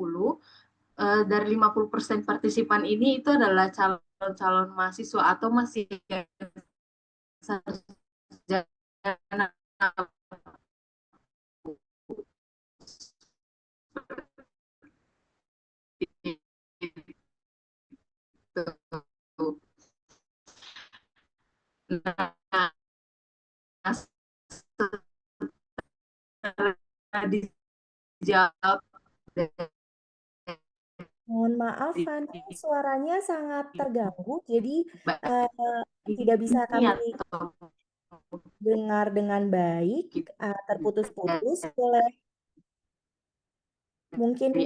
dari 50% partisipan ini itu adalah calon-calon mahasiswa atau masih sarjana. Nah, setelah dijawab Mohon maaf, Fani, suaranya sangat terganggu, jadi tidak bisa kami dengar dengan baik, terputus-putus. Boleh mungkin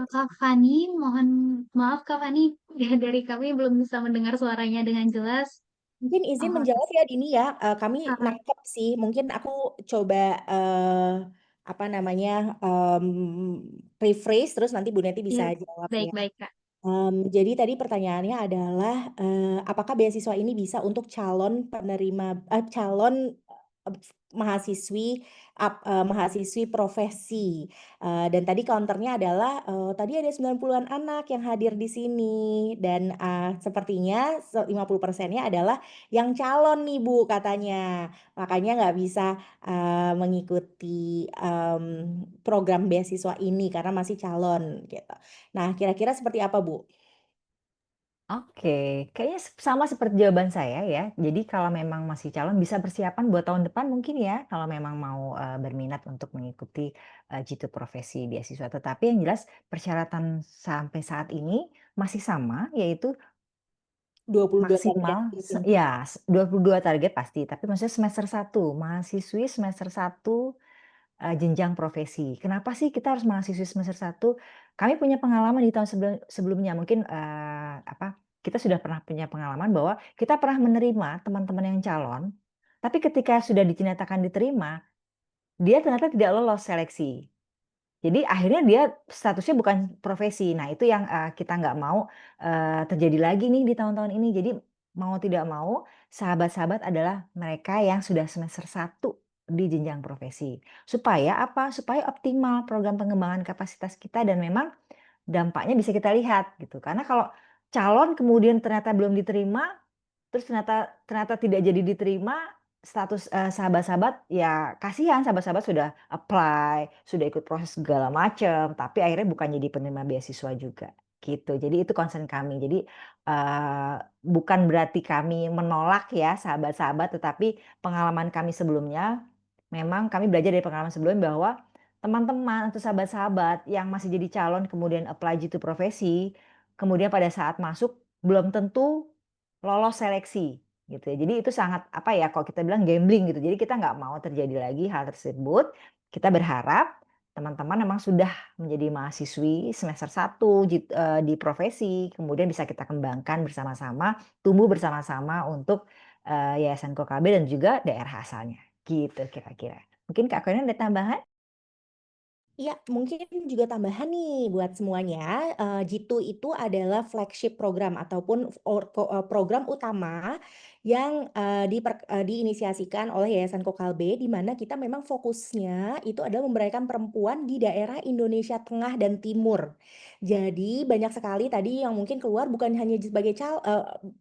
Kak Fani, mohon maaf Kak Fani, dari kami belum bisa mendengar suaranya dengan jelas. Mungkin izin menjawab ya Dini ya, kami nangkep sih. Mungkin aku coba apa namanya rephrase terus nanti Bu Neti bisa jawab ya. Baik Kak. Jadi tadi pertanyaannya adalah apakah beasiswa ini bisa untuk calon mahasiswi profesi. Dan tadi counternya adalah tadi ada 90-an anak yang hadir di sini dan sepertinya 50%-nya adalah yang calon nih Bu katanya. Makanya nggak bisa mengikuti program beasiswa ini karena masih calon gitu. Nah, kira-kira seperti apa Bu? Oke, kayaknya sama seperti jawaban saya ya. Jadi kalau memang masih calon bisa persiapan buat tahun depan mungkin ya, kalau memang mau, berminat untuk mengikuti, Jitu Profesi Beasiswa. Tetapi yang jelas persyaratan sampai saat ini masih sama, yaitu 22 target maksimal gitu. ya 22 target pasti, tapi maksudnya semester 1, mahasiswi semester 1, jenjang profesi. Kenapa sih kita harus mahasiswi semester 1? Kami punya pengalaman di tahun sebelumnya mungkin, kita sudah pernah punya pengalaman bahwa kita pernah menerima teman-teman yang calon, tapi ketika sudah dinyatakan diterima, dia ternyata tidak lolos seleksi. Jadi akhirnya dia statusnya bukan profesi. Nah itu yang, kita nggak mau, terjadi lagi nih di tahun-tahun ini. Jadi mau tidak mau, sahabat-sahabat adalah mereka yang sudah semester 1 di jenjang profesi. Supaya apa? Supaya optimal program pengembangan kapasitas kita dan memang dampaknya bisa kita lihat gitu. Karena kalau calon kemudian ternyata belum diterima, terus ternyata ternyata tidak jadi diterima, status, sahabat-sahabat, ya kasihan sahabat-sahabat sudah apply, sudah ikut proses segala macam, tapi akhirnya bukan jadi penerima beasiswa juga, gitu. Jadi itu concern kami. Jadi, bukan berarti kami menolak ya sahabat-sahabat, tetapi pengalaman kami sebelumnya, memang kami belajar dari pengalaman sebelumnya bahwa teman-teman atau sahabat-sahabat yang masih jadi calon kemudian apply Jitu Profesi, kemudian pada saat masuk belum tentu lolos seleksi gitu ya. Jadi itu sangat apa ya, kalau kita bilang gambling gitu. Jadi kita nggak mau terjadi lagi hal tersebut. Kita berharap teman-teman memang sudah menjadi mahasiswi semester 1 di profesi, kemudian bisa kita kembangkan bersama-sama, tumbuh bersama-sama untuk, Yayasan Kokalbe dan juga daerah asalnya, gitu kira-kira. Mungkin Kak Koirun ada tambahan? Iya, mungkin juga tambahan nih buat semuanya, Jitu itu adalah flagship program ataupun program utama yang, diinisiasikan oleh Yayasan Kokalbe, di mana kita memang fokusnya itu adalah memberdayakan perempuan di daerah Indonesia Tengah dan Timur. Jadi banyak sekali tadi yang mungkin keluar bukan hanya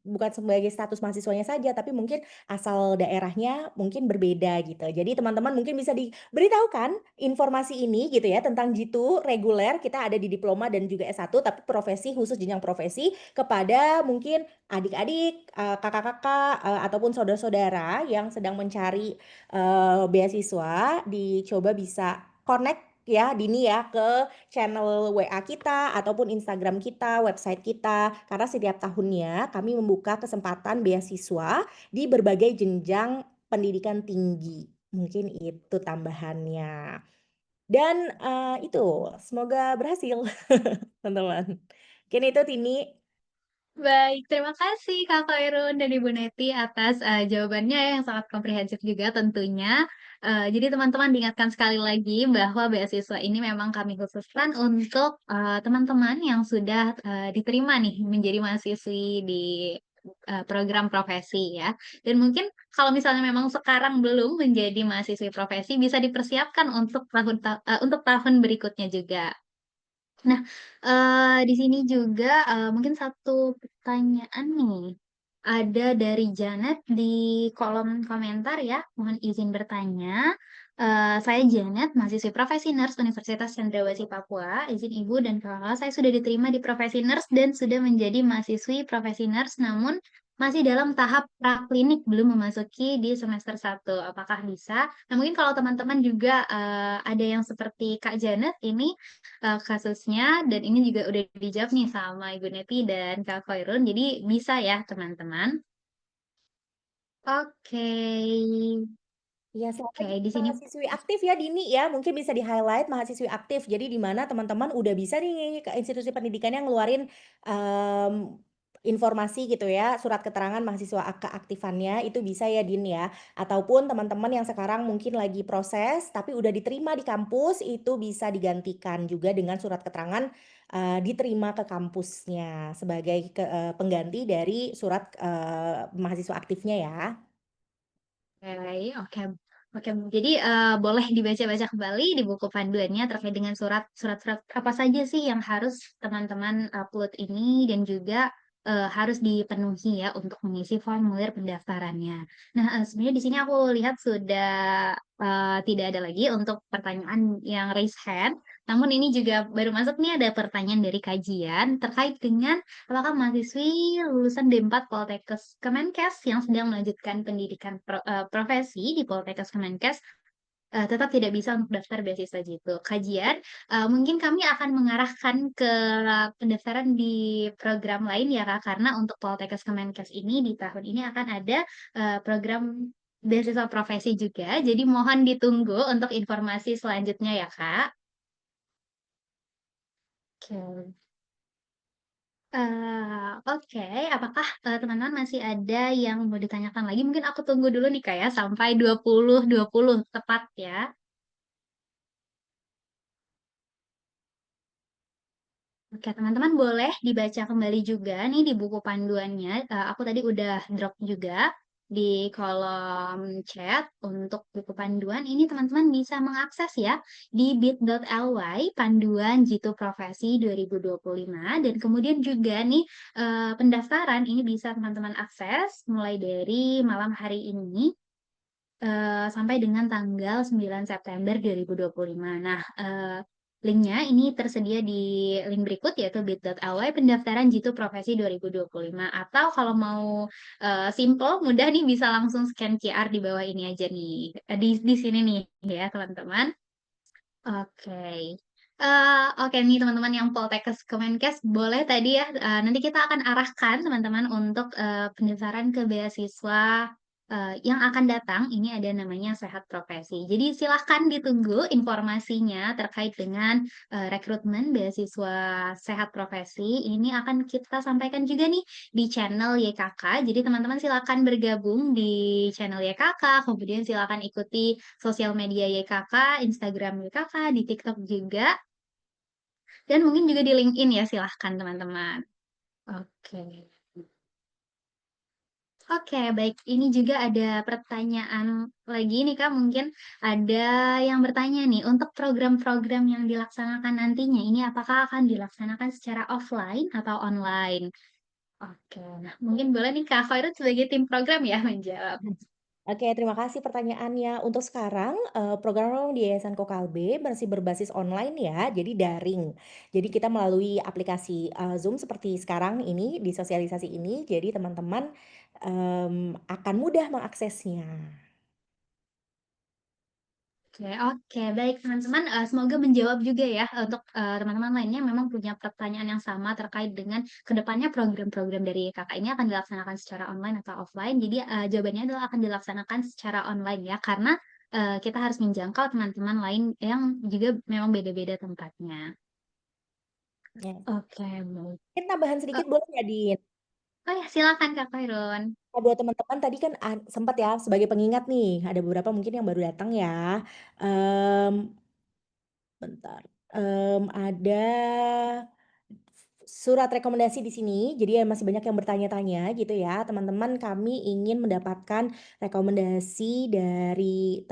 bukan sebagai status mahasiswanya saja, tapi mungkin asal daerahnya mungkin berbeda gitu. Jadi teman-teman mungkin bisa diberitahukan informasi ini gitu ya tentang Jitu reguler kita ada di diploma dan juga S1 tapi profesi khusus jenjang profesi kepada mungkin adik-adik, kakak-kakak, ataupun saudara-saudara yang sedang mencari beasiswa dicoba bisa connect ya Dini ya ke channel WA kita ataupun Instagram kita, website kita karena setiap tahunnya kami membuka kesempatan beasiswa di berbagai jenjang pendidikan tinggi. Mungkin itu tambahannya. Dan, itu semoga berhasil teman-teman. Mungkin itu Tini. Baik, terima kasih Kak Khairun dan Ibu Neti atas jawabannya ya, yang sangat komprehensif juga tentunya. Jadi teman-teman diingatkan sekali lagi bahwa beasiswa ini memang kami khususkan untuk teman-teman yang sudah diterima nih menjadi mahasiswi di program profesi ya. Dan mungkin kalau misalnya memang sekarang belum menjadi mahasiswi profesi bisa dipersiapkan untuk tahun berikutnya juga. Nah, di sini juga, mungkin satu pertanyaan nih, ada dari Janet di kolom komentar ya, mohon izin bertanya. Saya Janet, mahasiswi profesi nurse Universitas Cendrawasih Papua. Izin Ibu dan Kakak, saya sudah diterima di profesi nurse dan sudah menjadi mahasiswi profesi nurse, namun masih dalam tahap praklinik, belum memasuki di semester 1. Apakah bisa? Nah, mungkin kalau teman-teman juga, ada yang seperti Kak Janet ini, kasusnya dan ini juga udah dijawab nih sama Ibu Neti dan Kak Khairun, jadi bisa ya teman-teman. Oke. Ya, selamat Oke, lagi di sini mahasiswi aktif ya Dini ya, mungkin bisa di-highlight mahasiswi aktif. Jadi di mana teman-teman udah bisa nih ke institusi pendidikan yang ngeluarin informasi gitu ya, surat keterangan mahasiswa keaktifannya itu bisa ya Din ya. Ataupun teman-teman yang sekarang mungkin lagi proses tapi udah diterima di kampus itu bisa digantikan juga dengan surat keterangan diterima ke kampusnya sebagai pengganti dari surat mahasiswa aktifnya ya. oke, oke. Jadi boleh dibaca-baca kembali di buku panduannya terkait dengan surat-surat apa saja sih yang harus teman-teman upload ini dan juga harus dipenuhi ya untuk mengisi formulir pendaftarannya. Nah, sebenarnya di sini aku lihat sudah tidak ada lagi untuk pertanyaan yang raise hand. Namun ini juga baru masuk nih, ada pertanyaan dari kajian terkait dengan apakah mahasiswi lulusan D4 Poltekkes Kemenkes yang sedang melanjutkan pendidikan profesi di Poltekkes Kemenkes tetap tidak bisa untuk daftar beasiswa gitu. Kajian, mungkin kami akan mengarahkan ke pendaftaran di program lain ya Kak, karena untuk Poltekkes Kemenkes ini di tahun ini akan ada program beasiswa profesi juga. Jadi mohon ditunggu untuk informasi selanjutnya ya Kak. Oke. Oke, apakah teman-teman masih ada yang mau ditanyakan lagi? Mungkin aku tunggu dulu nih Kak ya, sampai 20.20 tepat ya. Oke, teman-teman boleh dibaca kembali juga nih di buku panduannya. Aku tadi udah drop juga di kolom chat untuk buku panduan. Ini teman-teman bisa mengakses ya di bit.ly panduan Jitu Profesi 2025. Dan kemudian juga nih pendaftaran ini bisa teman-teman akses mulai dari malam hari ini sampai dengan tanggal 9 September 2025. Nah, linknya ini tersedia di link berikut yaitu bit.ly pendaftaran Jitu Profesi 2025. Atau kalau mau simple, mudah nih bisa langsung scan QR di bawah ini aja nih. Di sini nih ya teman-teman. Oke. Oke nih teman-teman yang Poltekkes Kemenkes boleh tadi ya nanti kita akan arahkan teman-teman untuk pendaftaran ke beasiswa yang akan datang. Ini ada namanya Sehat Profesi. Jadi silahkan ditunggu informasinya terkait dengan rekrutmen beasiswa Sehat Profesi. Ini akan kita sampaikan juga nih di channel YKK. Jadi teman-teman silakan bergabung di channel YKK, kemudian silakan ikuti sosial media YKK, Instagram YKK, di TikTok juga, dan mungkin juga di LinkedIn ya, silahkan teman-teman. Oke. Oke, baik. Ini juga ada pertanyaan lagi nih Kak, mungkin ada yang bertanya nih, untuk program-program yang dilaksanakan nantinya, ini apakah akan dilaksanakan secara offline atau online? Oke, nah mungkin boleh nih Kak Khairul sebagai tim program ya menjawab. Oke, terima kasih pertanyaannya. Untuk sekarang, program di Yayasan Kokalbe masih berbasis online ya, jadi daring. Jadi kita melalui aplikasi Zoom seperti sekarang ini, di sosialisasi ini, jadi teman-teman akan mudah mengaksesnya. Oke, baik teman-teman. Semoga menjawab juga ya untuk teman-teman lainnya yang memang punya pertanyaan yang sama terkait dengan kedepannya program-program dari kakak ini akan dilaksanakan secara online atau offline. Jadi jawabannya adalah akan dilaksanakan secara online ya, karena kita harus menjangkau teman-teman lain yang juga memang beda-beda tempatnya. Ya. Oke, baik. Mungkin tambahan sedikit boleh nggak, Din? Oh ya, silakan Kak Khairun. Nah, buat teman-teman tadi kan sempat ya sebagai pengingat nih, ada beberapa mungkin yang baru datang ya. Bentar. Ada surat rekomendasi di sini, jadi masih banyak yang bertanya-tanya gitu ya, teman-teman. Kami ingin mendapatkan rekomendasi dari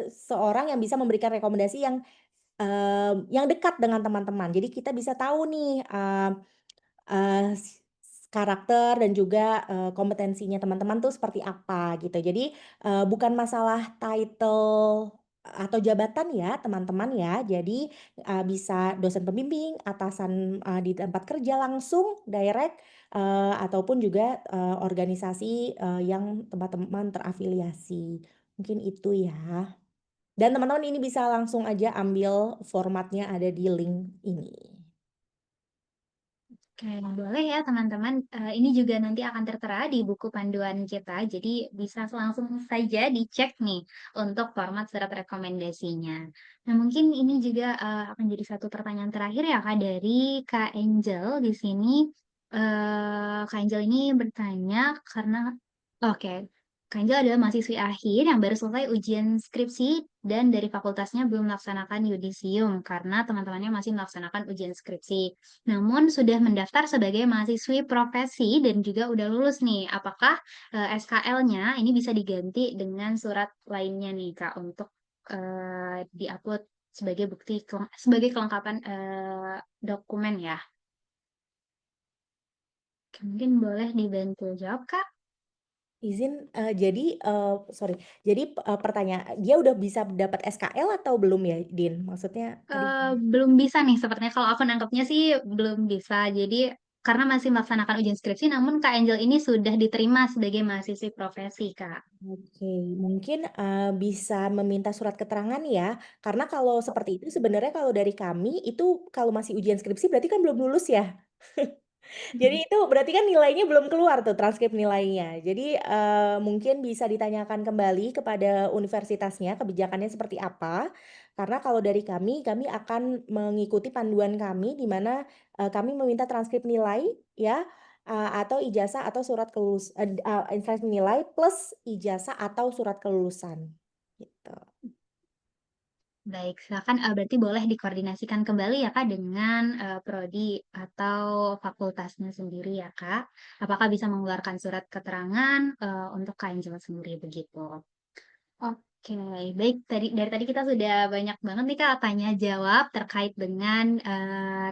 seorang yang bisa memberikan rekomendasi yang dekat dengan teman-teman. Jadi kita bisa tahu nih karakter dan juga kompetensinya teman-teman tuh seperti apa gitu. Jadi bukan masalah title atau jabatan ya teman-teman ya. Jadi bisa dosen pembimbing, atasan di tempat kerja langsung direct ataupun juga organisasi yang teman-teman terafiliasi. Mungkin itu ya. Dan teman-teman ini bisa langsung aja ambil formatnya ada di link ini. Oke, boleh ya teman-teman. Ini juga nanti akan tertera di buku panduan kita, jadi bisa langsung saja dicek nih untuk format surat rekomendasinya. Nah, mungkin ini juga akan jadi satu pertanyaan terakhir ya Kak dari Kak Angel di sini. Kak Angel ini bertanya karena, oke, Kak Angel adalah mahasiswi akhir yang baru selesai ujian skripsi dan dari fakultasnya belum melaksanakan yudisium karena teman-temannya masih melaksanakan ujian skripsi. Namun sudah mendaftar sebagai mahasiswi profesi dan juga udah lulus nih. Apakah SKL-nya ini bisa diganti dengan surat lainnya nih Kak untuk diupload sebagai bukti sebagai kelengkapan dokumen ya? Oke, mungkin boleh dibantu jawab Kak. Izin, jadi, sorry, jadi pertanyaan, dia udah bisa dapat SKL atau belum ya, Din? Maksudnya tadi Belum bisa nih sepertinya kalau aku nangkepnya sih belum bisa. Jadi karena masih melaksanakan ujian skripsi, namun Kak Angel ini sudah diterima sebagai mahasiswi profesi, Kak. Oke, mungkin bisa meminta surat keterangan ya, karena kalau seperti itu sebenarnya kalau dari kami itu kalau masih ujian skripsi berarti kan belum lulus ya. Jadi itu berarti kan nilainya belum keluar tuh transkrip nilainya. Jadi mungkin bisa ditanyakan kembali kepada universitasnya kebijakannya seperti apa. Karena kalau dari kami akan mengikuti panduan kami di mana kami meminta transkrip nilai ya atau ijazah atau surat transkrip nilai plus ijazah atau surat kelulusan gitu. Baik, silakan berarti boleh dikoordinasikan kembali ya Kak dengan prodi atau fakultasnya sendiri ya Kak. Apakah bisa mengeluarkan surat keterangan untuk Kak Angela sendiri begitu. Oke, baik. Dari tadi kita sudah banyak banget nih Kak tanya jawab terkait dengan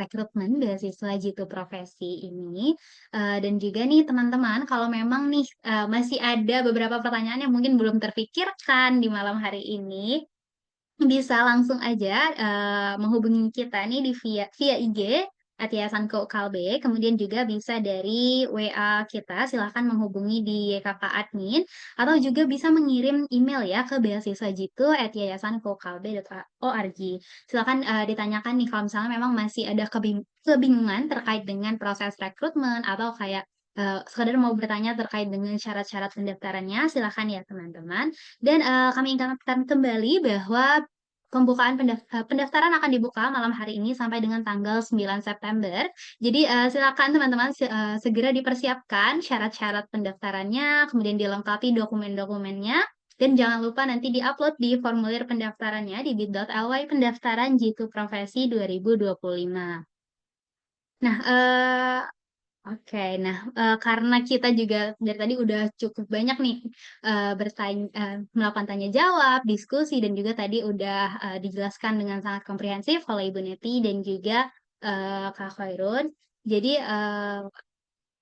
rekrutmen beasiswa Jitu Profesi ini. Dan juga nih teman-teman, kalau memang nih masih ada beberapa pertanyaan yang mungkin belum terpikirkan di malam hari ini, bisa langsung aja menghubungi kita nih di via IG @yayasan Kalbe, kemudian juga bisa dari WA kita, silahkan menghubungi di YKK Admin, atau juga bisa mengirim email ya ke beasiswajitu@yayasankokalbe.org. Silahkan ditanyakan nih kalau misalnya memang masih ada kebingungan terkait dengan proses rekrutmen atau kayak sekadar mau bertanya terkait dengan syarat-syarat pendaftarannya, silahkan ya teman-teman. Dan kami ingatkan kembali bahwa pendaftaran akan dibuka malam hari ini sampai dengan tanggal 9 September. Jadi silakan teman-teman segera dipersiapkan syarat-syarat pendaftarannya, kemudian dilengkapi dokumen-dokumennya, dan jangan lupa nanti diupload di formulir pendaftarannya di bit.ly pendaftaran Jitu Profesi 2025. Nah, oke, nah karena kita juga dari tadi udah cukup banyak nih melakukan tanya jawab, diskusi, dan juga tadi udah dijelaskan dengan sangat komprehensif oleh Ibu Neti dan juga Kak Khairun. Jadi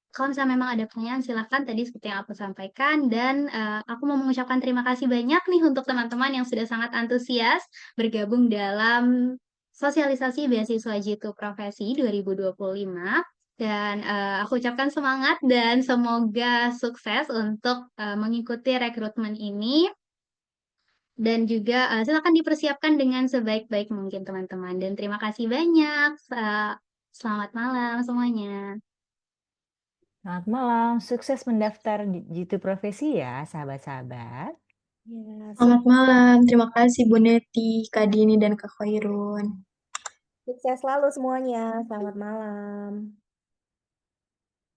kalau misalnya memang ada pertanyaan silahkan tadi seperti yang aku sampaikan, dan aku mau mengucapkan terima kasih banyak nih untuk teman-teman yang sudah sangat antusias bergabung dalam sosialisasi beasiswa Jitu Profesi 2025. Dan aku ucapkan semangat dan semoga sukses untuk mengikuti rekrutmen ini. Dan juga silakan dipersiapkan dengan sebaik-baik mungkin teman-teman. Dan terima kasih banyak. Selamat malam semuanya. Selamat malam, sukses mendaftar Jitu Profesi ya, sahabat-sahabat. Ya, Selamat malam, terima kasih Bu Neti, Kak Dini, dan Kak Khairun. sukses selalu semuanya. Selamat malam.